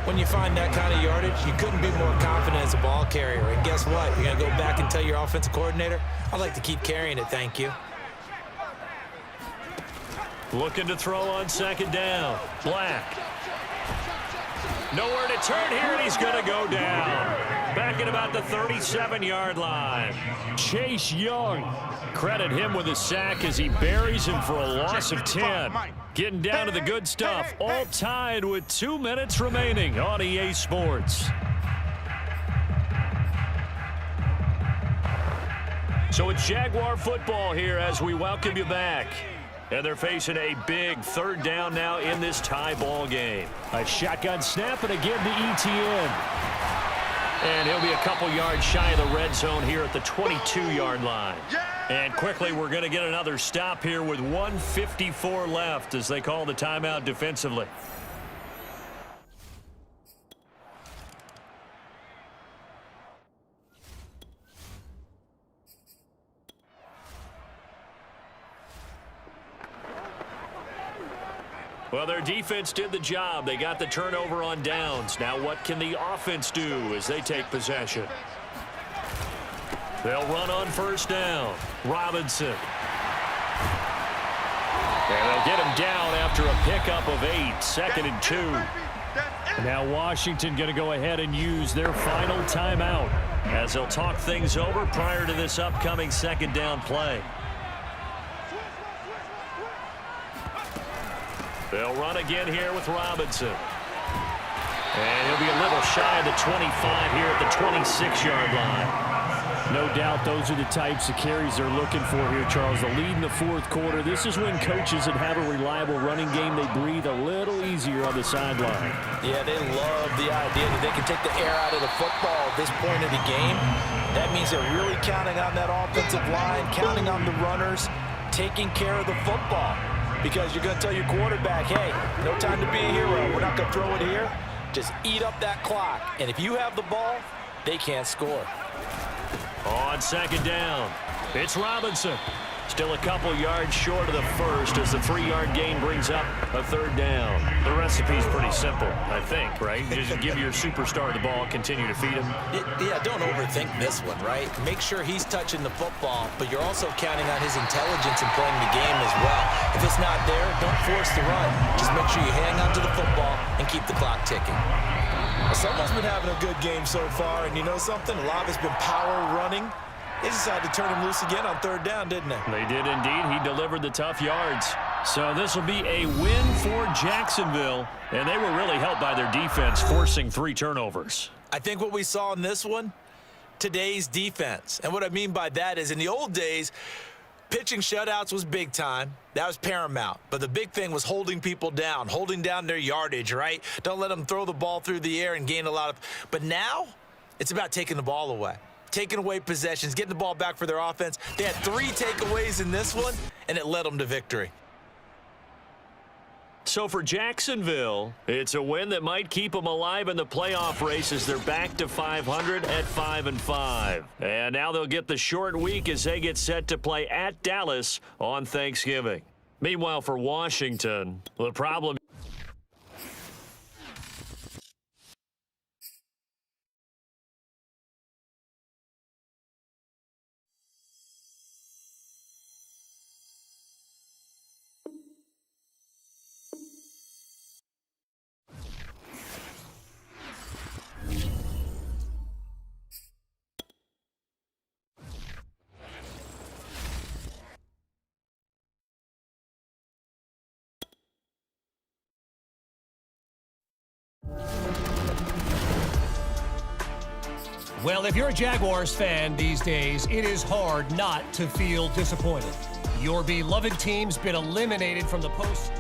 When you find that kind of yardage, you couldn't be more confident as a ball carrier. And guess what? You're going to go back and tell your offensive coordinator, I'd like to keep carrying it, thank you. Looking to throw on 2nd down. Black. Nowhere to turn here, and he's going to go down. Back at about the 37-yard line. Chase Young. Credit him with a sack as he buries him for a loss of 10. Getting down to the good stuff. All tied with 2 minutes remaining on EA Sports. So it's Jaguar football here as we welcome you back. And they're facing a big 3rd down now in this tie ball game. A shotgun snap and again to Etienne. And he'll be a couple yards shy of the red zone here at the 22-yard line. And quickly we're going to get another stop here with 1:54 left as they call the timeout defensively. Well, their defense did the job. They got the turnover on downs. Now what can the offense do as they take possession? They'll run on 1st down. Robinson. And they'll get him down after a pickup of 8. 2nd and 2. Now Washington going to go ahead and use their final timeout as they'll talk things over prior to this upcoming 2nd down play. They'll run again here with Robinson. And he'll be a little shy of the 25 here at the 26-yard line. No doubt those are the types of carries they're looking for here, Charles. The lead in the fourth quarter. This is when coaches that have a reliable running game, they breathe a little easier on the sideline. Yeah, they love the idea that they can take the air out of the football at this point of the game. That means they're really counting on that offensive line, counting on the runners, taking care of the football. Because you're going to tell your quarterback, hey, no time to be a hero. We're not going to throw it here. Just eat up that clock. And if you have the ball, they can't score. On second down, it's Robinson. Still a couple yards short of the first as the 3-yard gain brings up a third down. The recipe's pretty simple, I think, right? Just give your superstar the ball, continue to feed him. Yeah, don't overthink this one, right? Make sure he's touching the football, but you're also counting on his intelligence in playing the game as well. If it's not there, don't force the run. Just make sure you hang on to the football and keep the clock ticking. Well, someone's been having a good game so far, and you know something? A lot of it's been power running. They decided to turn him loose again on third down, didn't they? They did indeed. He delivered the tough yards. So this will be a win for Jacksonville, and they were really helped by their defense, forcing 3 turnovers. I think what we saw in this one, today's defense. And what I mean by that is in the old days, pitching shutouts was big time. That was paramount. But the big thing was holding people down, holding down their yardage, right? Don't let them throw the ball through the air and gain a lot of. But now it's about taking the ball away, taking away possessions, getting the ball back for their offense. They had 3 takeaways in this one, and it led them to victory. So for Jacksonville, it's a win that might keep them alive in the playoff race as they're back to 500 at 5-5. And now they'll get the short week as they get set to play at Dallas on Thanksgiving. Meanwhile, for Washington, the problem Well, if you're a Jaguars fan these days, it is hard not to feel disappointed. Your beloved team's been eliminated from the post.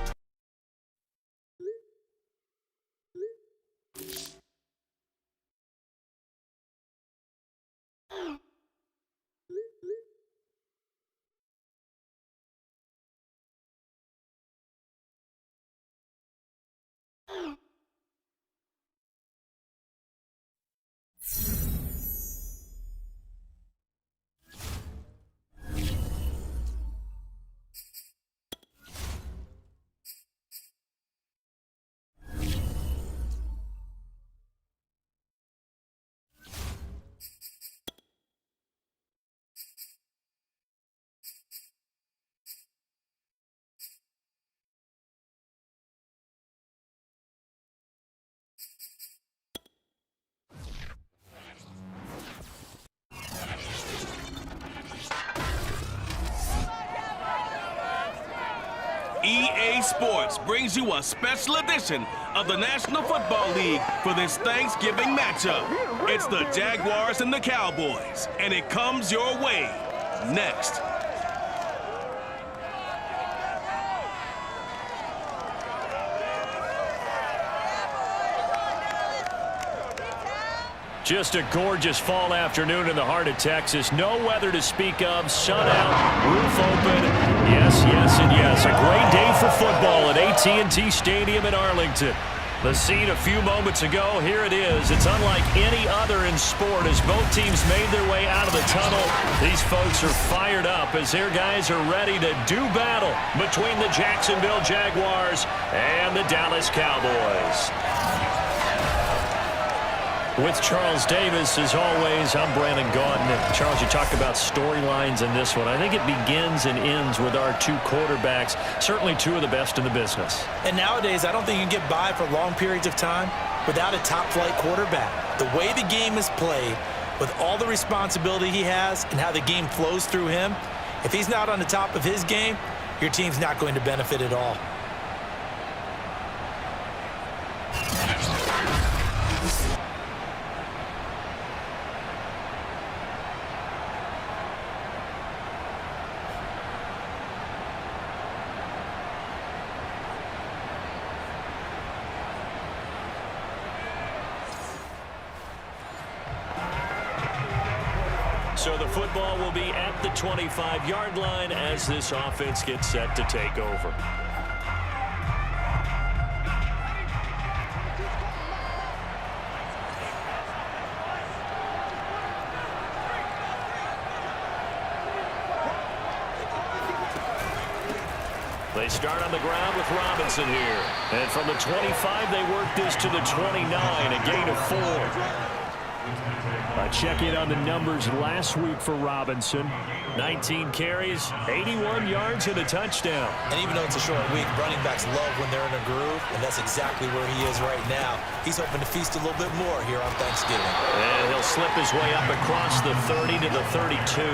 EA Sports brings you a special edition of the National Football League for this Thanksgiving matchup. It's the Jaguars and the Cowboys, and it comes your way next. Just a gorgeous fall afternoon in the heart of Texas. No weather to speak of. Sun out, roof open. Yes, yes, and yes. A great day for football at AT&T Stadium in Arlington. The scene a few moments ago, here it is. It's unlike any other in sport as both teams made their way out of the tunnel. These folks are fired up as their guys are ready to do battle between the Jacksonville Jaguars and the Dallas Cowboys. With Charles Davis, as always, I'm Brandon Gaudin. And Charles, you talked about storylines in this one. I think it begins and ends with our 2 quarterbacks, certainly 2 of the best in the business. And nowadays, I don't think you can get by for long periods of time without a top-flight quarterback. The way the game is played, with all the responsibility he has and how the game flows through him, if he's not on the top of his game, your team's not going to benefit at all. So the football will be at the 25-yard line as this offense gets set to take over. They start on the ground with Robinson here. And from the 25, they work this to the 29, a gain of 4. Check in on the numbers last week for Robinson. 19 carries, 81 yards, and a touchdown. And even though it's a short week, running backs love when they're in a groove, and that's exactly where he is right now. He's hoping to feast a little bit more here on Thanksgiving. And he'll slip his way up across the 30 to the 32.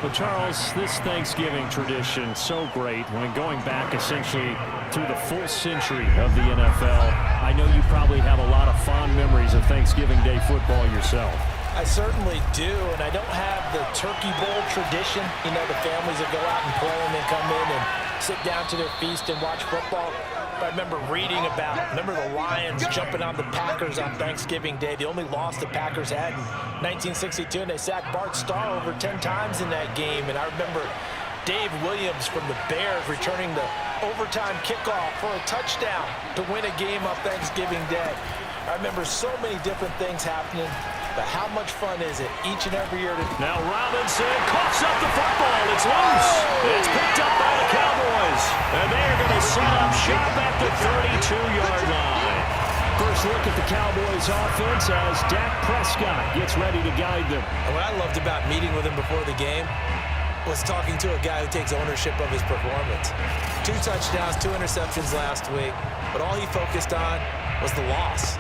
Well, Charles, this Thanksgiving tradition, so great. When going back essentially through the full century of the NFL, I know you probably have a lot of fond memories of Thanksgiving Day football yourself. I certainly do, and I don't have the Turkey Bowl tradition. You know, the families that go out and play and then come in and sit down to their feast and watch football. I remember reading about, the Lions jumping on the Packers on Thanksgiving Day. The only loss the Packers had in 1962, and they sacked Bart Starr over 10 times in that game. And I remember Dave Williams from the Bears returning the overtime kickoff for a touchdown to win a game on Thanksgiving Day. I remember so many different things happening, but how much fun is it each and every year? Now Robinson coughs up the football. It's loose. It's picked up by the Cowboys. And they're going to set up shop at the 32-yard line. First look at the Cowboys offense as Dak Prescott gets ready to guide them. And what I loved about meeting with him before the game was talking to a guy who takes ownership of his performance. 2 touchdowns, 2 interceptions last week, but all he focused on was the loss.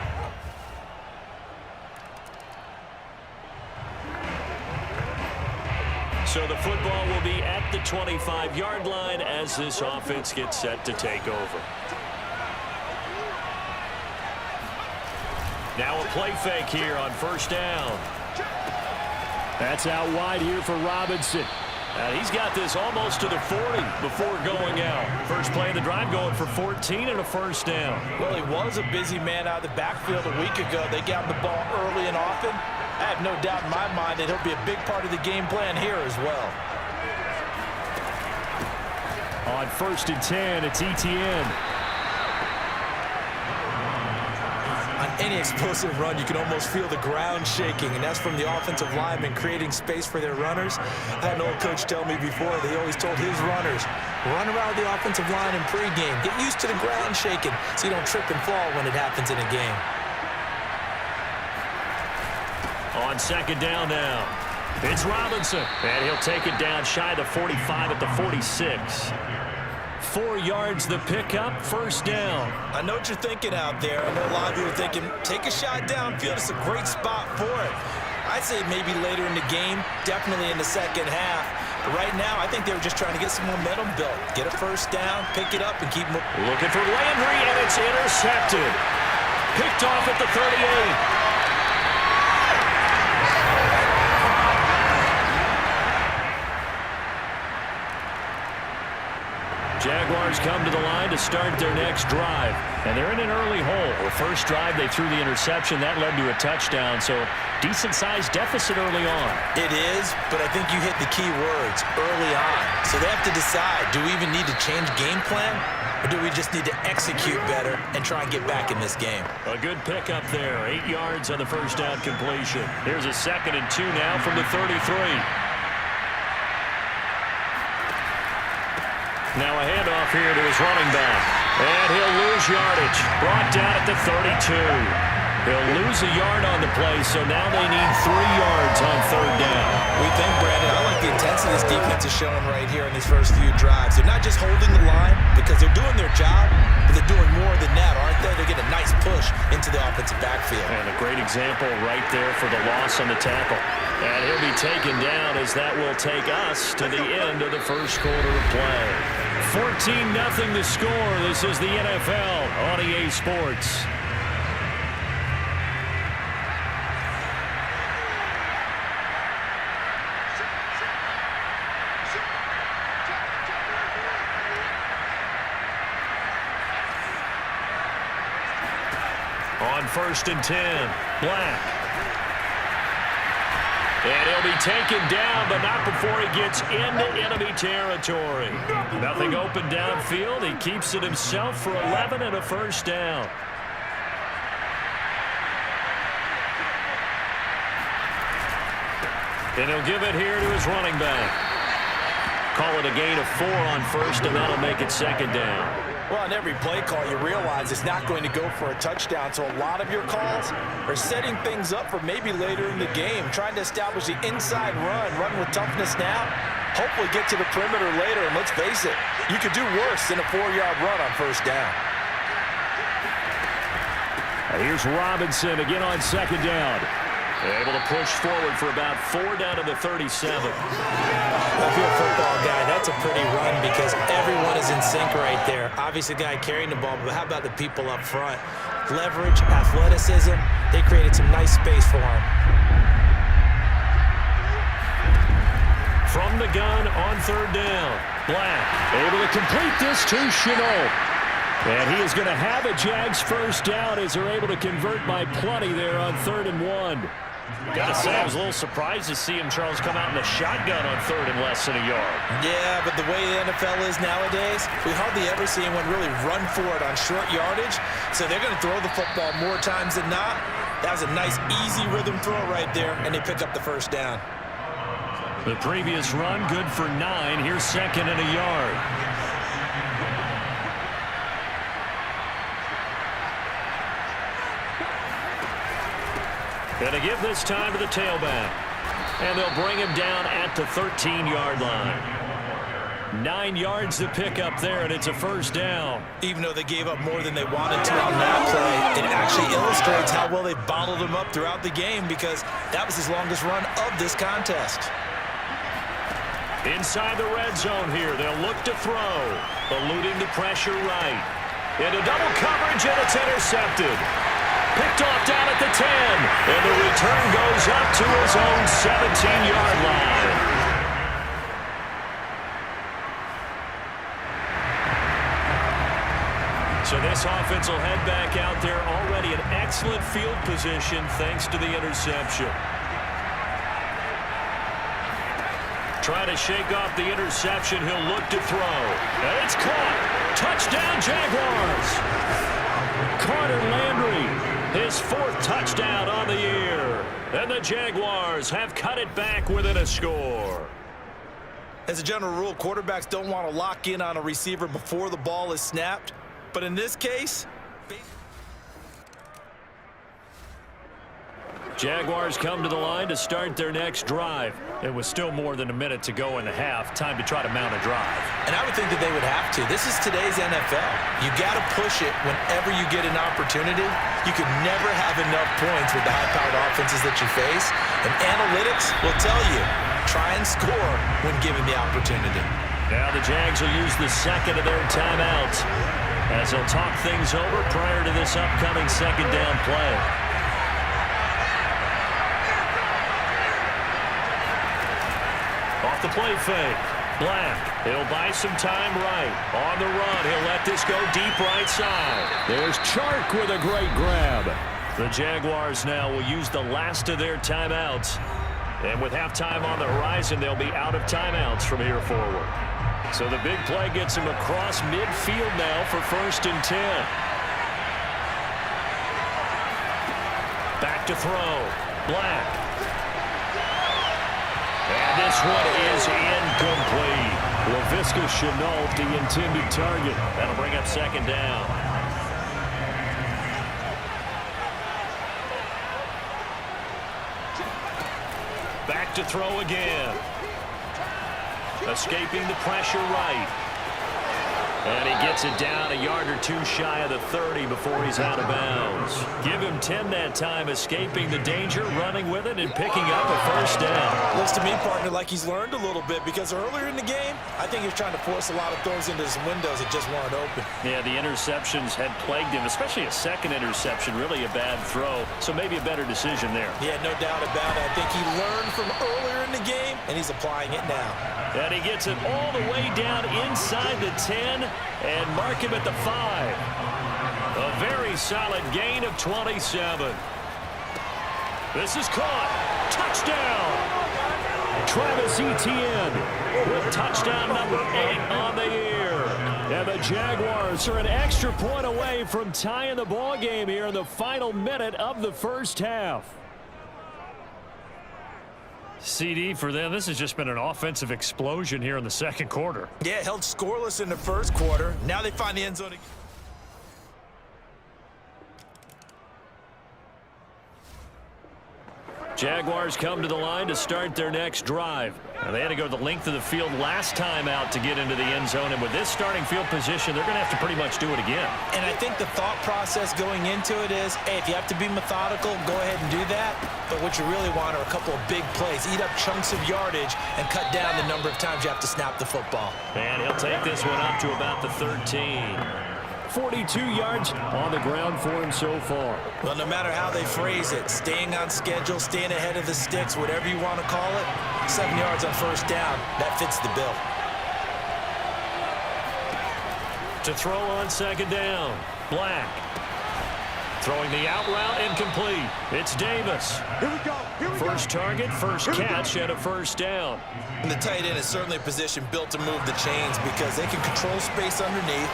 So the football will be at the 25-yard line as this offense gets set to take over. Now a play fake here on first down. That's out wide here for Robinson. He's got this almost to the 40 before going out. First play of the drive going for 14 and a first down. Well, he was a busy man out of the backfield a week ago. They got him the ball early and often. I have no doubt in my mind that he'll be a big part of the game plan here as well. On 1st and 10, it's Etienne. On any explosive run, you can almost feel the ground shaking, and that's from the offensive linemen creating space for their runners. I had an old coach tell me before, they always told his runners, run around the offensive line in pregame. Get used to the ground shaking so you don't trip and fall when it happens in a game. On second down now, it's Robinson, and he'll take it down shy of the 45 at the 46. 4 yards the pickup, first down. I know what you're thinking out there. I know a lot of you are thinking, take a shot downfield. It's a great spot for it. I'd say maybe later in the game, definitely in the second half. But right now, I think they were just trying to get some momentum built. Get a first down, pick it up, and keep moving. Looking for Landry, and it's intercepted. Picked off at the 38. Jaguars come to the line to start their next drive, and they're in an early hole. The first drive, they threw the interception. That led to a touchdown, so decent-sized deficit early on. It is, but I think you hit the key words, early on. So they have to decide, do we even need to change game plan, or do we just need to execute better and try and get back in this game? A good pickup there, 8 yards on the first down completion. Here's a 2nd and 2 now from the 33. Now a handoff here to his running back. And he'll lose yardage. Brought down at the 32. He'll lose a yard on the play, so now they need 3 yards on third down. We think, Brandon, I like the intensity this defense is showing right here in these first few drives. They're not just holding the line because they're doing their job, but they're doing more than that, aren't they? They're getting a nice push into the offensive backfield. And a great example right there for the loss on the tackle. And he'll be taken down as that will take us to the end of the first quarter of play. 14-0 the score. This is the NFL on EA Sports. On 1st and 10, Black. And he'll be taken down, but not before he gets into enemy territory. Nothing open downfield. He keeps it himself for 11 and a first down. And he'll give it here to his running back. Call it a gain of 4 on first, and that'll make it second down. Well, on every play call, you realize it's not going to go for a touchdown, so a lot of your calls are setting things up for maybe later in the game, trying to establish the inside run with toughness now, hopefully get to the perimeter later, and let's face it, you could do worse than a 4-yard run on first down. Here's Robinson again on second down. Able to push forward for about 4 down to the 37. If you're a football guy, that's a pretty run because everyone is in sync right there. Obviously, the guy carrying the ball, but how about the people up front? Leverage, athleticism, they created some nice space for him. From the gun on third down. Black able to complete this to Chenault. And he is going to have a Jags first down as they're able to convert by plenty there on 3rd and 1. Gotta say, I was a little surprised to see him, Charles, come out in the shotgun on 3rd and less than a yard. Yeah, but the way the NFL is nowadays, we hardly ever see anyone really run for it on short yardage. So they're going to throw the football more times than not. That was a nice, easy rhythm throw right there, and they pick up the first down. The previous run, good for 9. Here's 2nd and a yard. Going to give this time to the tailback. And they'll bring him down at the 13-yard line. 9 yards to pick up there, and it's a first down. Even though they gave up more than they wanted to on that play, it actually illustrates how well they bottled him up throughout the game because that was his longest run of this contest. Inside the red zone here, they'll look to throw. Eluding the pressure right. Into double coverage, and it's intercepted. Picked off down at the 10, and the return goes up to his own 17-yard line. So this offense will head back out there already in excellent field position thanks to the interception. Trying to shake off the interception, he'll look to throw. And it's caught. Touchdown, Jaguars. Carter Landry. His 4th touchdown on the year. And the Jaguars have cut it back within a score. As a general rule, quarterbacks don't want to lock in on a receiver before the ball is snapped. But in this case, Jaguars come to the line to start their next drive. It was still more than a minute to go in the half. Time to try to mount a drive. and I would think that they would have to. This is today's NFL. You got to push it whenever you get an opportunity. You can never have enough points with the high-powered offenses that you face. And analytics will tell you, try and score when given the opportunity. Now the Jags will use the second of their timeouts as they'll talk things over prior to this upcoming second down play. Off the play fake. Black. He'll buy some time right. On the run. He'll let this go deep right side. There's Chark with a great grab. The Jaguars now will use the last of their timeouts. And with halftime on the horizon, they'll be out of timeouts from here forward. So the big play gets him across midfield now for 1st and 10. Back to throw. Black. And this one is incomplete. Laviska Shenault, the intended target. That'll bring up second down. Back to throw again. Escaping the pressure right. And he gets it down a yard or two shy of the 30 before he's out of bounds. Give him 10 that time, escaping the danger, running with it, and picking up a first down. Looks to me, partner, like he's learned a little bit because earlier in the game, I think he was trying to force a lot of throws into some windows that just weren't open. Yeah, the interceptions had plagued him, especially a second interception, really a bad throw. So maybe a better decision there. Yeah, no doubt about it. I think he learned from earlier in the game, and he's applying it now. And he gets it all the way down inside the 10 and mark him at the 5. A very solid gain of 27. This is caught. Touchdown. Travis Etienne with touchdown number 8 on the year. And the Jaguars are an extra point away from tying the ball game here in the final minute of the first half. CD for them. This has just been an offensive explosion here in the second quarter. Yeah, held scoreless in the first quarter. Now they find the end zone again. Jaguars come to the line to start their next drive. Now, they had to go the length of the field last time out to get into the end zone, and with this starting field position, they're going to have to pretty much do it again. And I think the thought process going into it is, hey, if you have to be methodical, go ahead and do that. But what you really want are a couple of big plays, eat up chunks of yardage, and cut down the number of times you have to snap the football. And he'll take this one up to about the 13. 42 yards on the ground for him so far. Well, no matter how they phrase it, staying on schedule, staying ahead of the sticks, whatever you want to call it, 7 yards on first down, that fits the bill. To throw on second down, Black. Throwing the out route, incomplete. It's Davis. Here we go. First target, first catch, and a first down. And the tight end is certainly a position built to move the chains because they can control space underneath.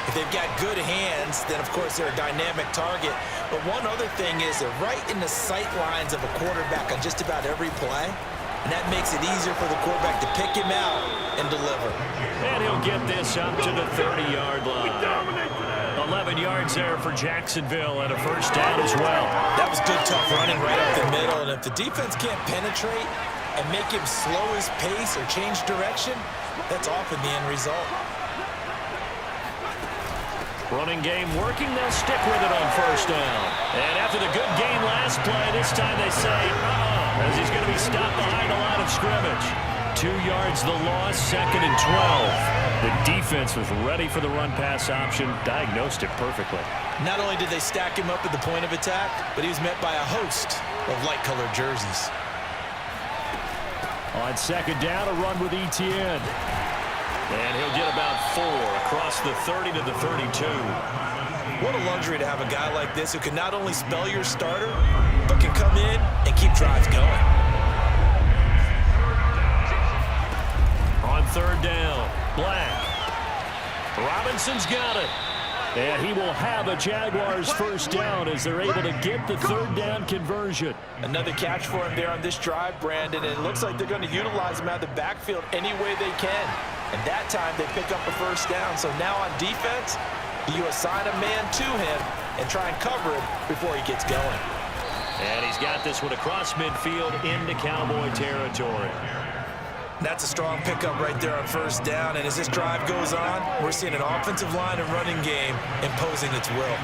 If they've got good hands, then, of course, they're a dynamic target. But one other thing is they're right in the sight lines of a quarterback on just about every play. And that makes it easier for the quarterback to pick him out and deliver. And he'll get this up to the 30-yard line. 11 yards there for Jacksonville and a first down as well. That was good, tough running right up the middle. And if the defense can't penetrate and make him slow his pace or change direction, that's often the end result. Running game working, they'll stick with it on first down. And after the good game last play, this time they say, as he's going to be stopped behind the line of scrimmage. 2 yards the loss, 2nd and 12. The defense was ready for the run-pass option, diagnosed it perfectly. Not only did they stack him up at the point of attack, but he was met by a host of light-colored jerseys. On second down, a run with Etienne. And he'll get about 4 across the 30 to the 32. What a luxury to have a guy like this who can not only spell your starter, but can come in and keep drives going. On third down, Black. Robinson's got it. And he will have a Jaguars first down as they're able to get the third down conversion. Another catch for him there on this drive, Brandon, and it looks like they're going to utilize him out of the backfield any way they can. And that time they pick up a first down. So now on defense, you assign a man to him and try and cover him before he gets going. And he's got this one across midfield into Cowboy territory. That's a strong pickup right there on first down. And as this drive goes on, we're seeing an offensive line and running game imposing its will.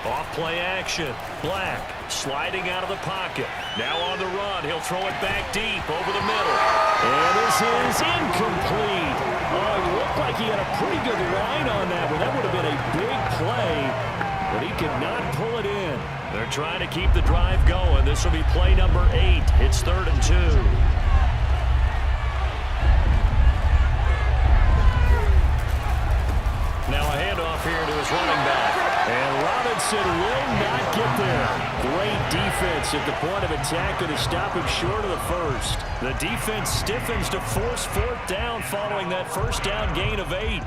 Off play action. Black sliding out of the pocket. Now on the run. He'll throw it back deep over the middle. And this is incomplete. Oh, it looked like he had a pretty good line on that one. That would have been a big play, but he could not pull it in. They're trying to keep the drive going. This will be play number 8. It's 3rd and 2. Now a handoff here to his running back. And Robinson will not get there. Great defense at the point of attack to stop him short of the first. The defense stiffens to force 4th down following that first down gain of 8.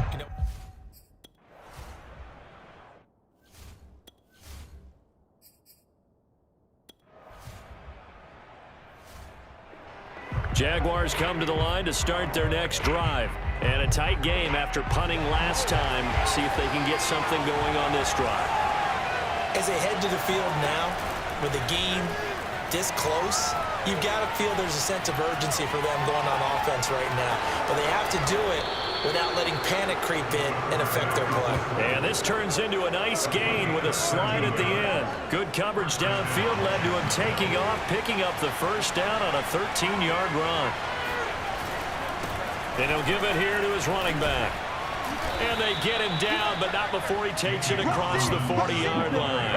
Jaguars come to the line to start their next drive. And a tight game after punting last time. See if they can get something going on this drive. As they head to the field now, with the game this close, you've got to feel there's a sense of urgency for them going on offense right now. But they have to do it without letting panic creep in and affect their play. And this turns into a nice gain with a slide at the end. Good coverage downfield led to him taking off, picking up the first down on a 13-yard run. And he'll give it here to his running back. And they get him down, but not before he takes it across the 40-yard line.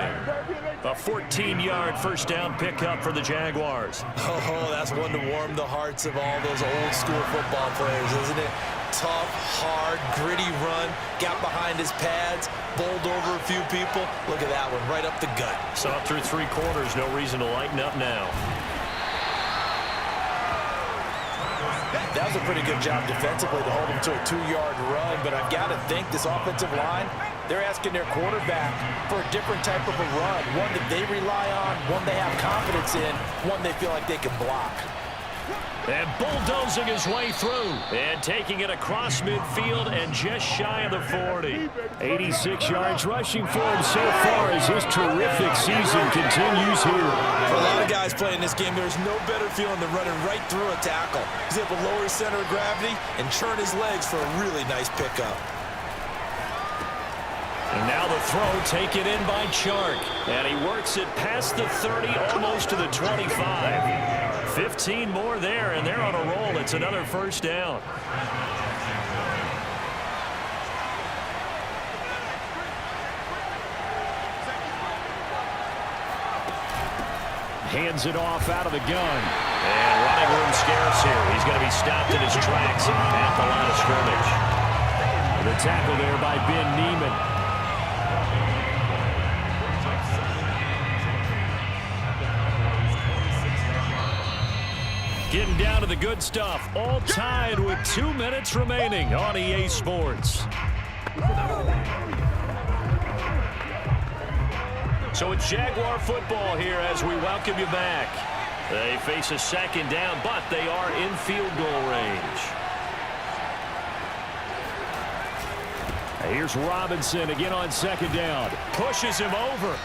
A 14-yard first down pickup for the Jaguars. Oh, that's one to warm the hearts of all those old-school football players, isn't it? tough, hard, gritty run. Got behind his pads, bowled over a few people. Look at that one, right up the gut. So up through 3 quarters, no reason to lighten up now. That was a pretty good job defensively to hold him to a 2-yard run, but I've got to think this offensive line, they're asking their quarterback for a different type of a run, one that they rely on, one they have confidence in, one they feel like they can block. And bulldozing his way through and taking it across midfield and just shy of the 40. 86 yards rushing for him so far as his terrific season continues here. For a lot of guys playing this game, there's no better feeling than running right through a tackle. He's able to lower his center of gravity and churn his legs for a really nice pickup. And now the throw taken in by Chark. And he works it past the 30, almost to the 25. 15 more there, and they're on a roll. It's another first down. Hands it off out of the gun. And running room scarce here. He's going to be stopped in his tracks at the line of scrimmage. The tackle there by Ben Neiman. Getting down to the good stuff. All tied with 2 minutes remaining on EA Sports. So it's Jaguar football here as we welcome you back. They face a second down, but they are in field goal range. Here's Robinson again on second down. Pushes him over.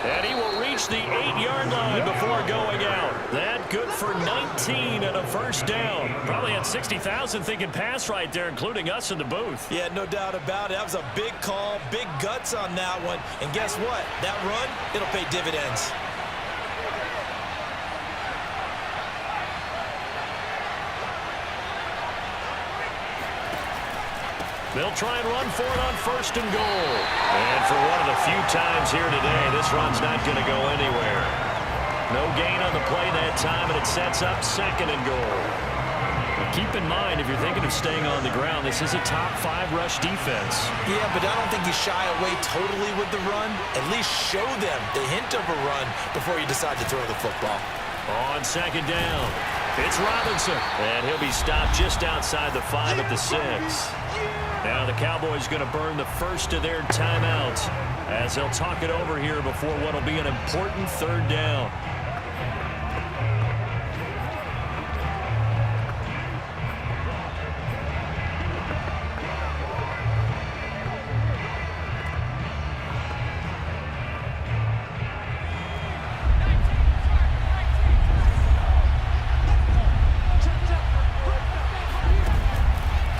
And he will reach the 8-yard line before going out. That good for 19 and a first down. Probably had 60,000 thinking pass right there, including us in the booth. Yeah, no doubt about it. That was a big call, big guts on that one. And guess what? That run, it'll pay dividends. They'll try and run for it on first and goal. And for one of the few times here today, this run's not going to go anywhere. No gain on the play that time, and it sets up second and goal. Keep in mind, if you're thinking of staying on the ground, this is a top 5 rush defense. Yeah, but I don't think you shy away totally with the run. At least show them the hint of a run before you decide to throw the football. On second down, it's Robinson. And he'll be stopped just outside the 5 at the 6. Now the Cowboys going to burn the first of their timeouts as they'll talk it over here before what will be an important third down.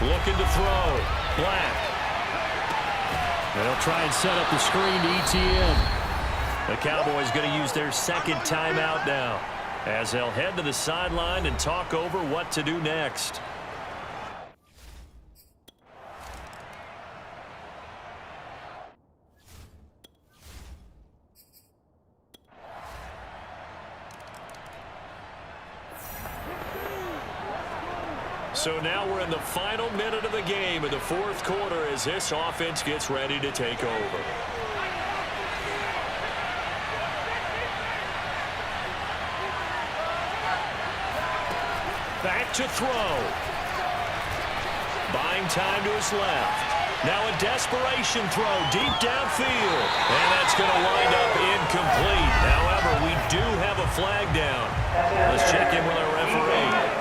Looking to throw. Black. And they'll try and set up the screen to ETN. The Cowboys going to use their second timeout now as they'll head to the sideline and talk over what to do next. So now we're in the final minute of the game in the fourth quarter as this offense gets ready to take over. Back to throw. Buying time to his left. Now a desperation throw deep downfield. And that's going to wind up incomplete. However, we do have a flag down. Let's check in with our referee.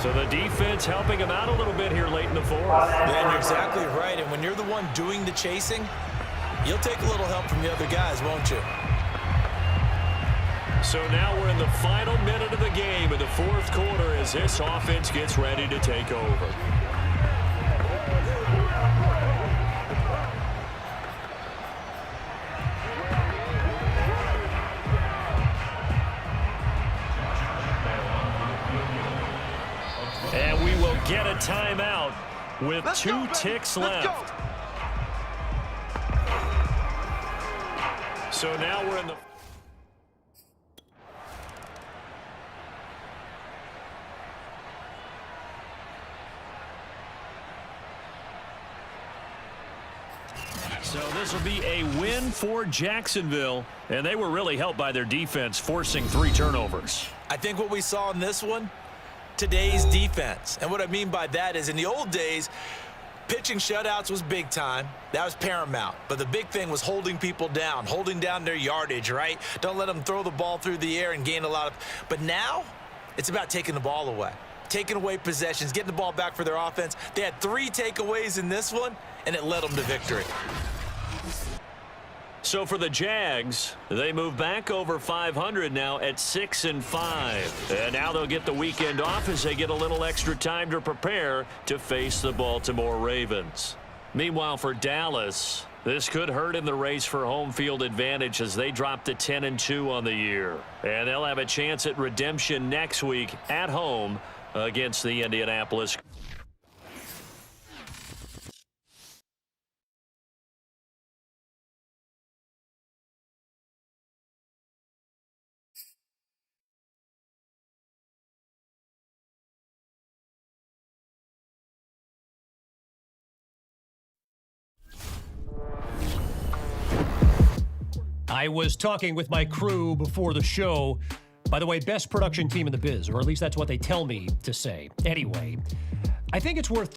So the defense helping him out a little bit here late in the fourth. Man, you're exactly right. And when you're the one doing the chasing, you'll take a little help from the other guys, won't you? So now we're in the final minute of the game in the fourth quarter as this offense gets ready to take over. And we will get a timeout with 2 ticks left. So now we're in the... So this will be a win for Jacksonville, and they were really helped by their defense, forcing 3 turnovers. I think what we saw in this one, today's defense. And what I mean by that is in the old days, pitching shutouts was big time. That was paramount. But the big thing was holding people down, holding down their yardage, right? Don't let them throw the ball through the air and gain a lot of... But now, it's about taking the ball away. Taking away possessions, getting the ball back for their offense. They had 3 takeaways in this one, and it led them to victory. So for the Jags, they move back over 500 now at 6-5. And now they'll get the weekend off as they get a little extra time to prepare to face the Baltimore Ravens. Meanwhile, for Dallas, this could hurt in the race for home field advantage as they drop to 10-2 on the year. And they'll have a chance at redemption next week at home against the Indianapolis. I was talking with my crew before the show. By the way, best production team in the biz, or at least that's what they tell me to say. Anyway, I think it's worth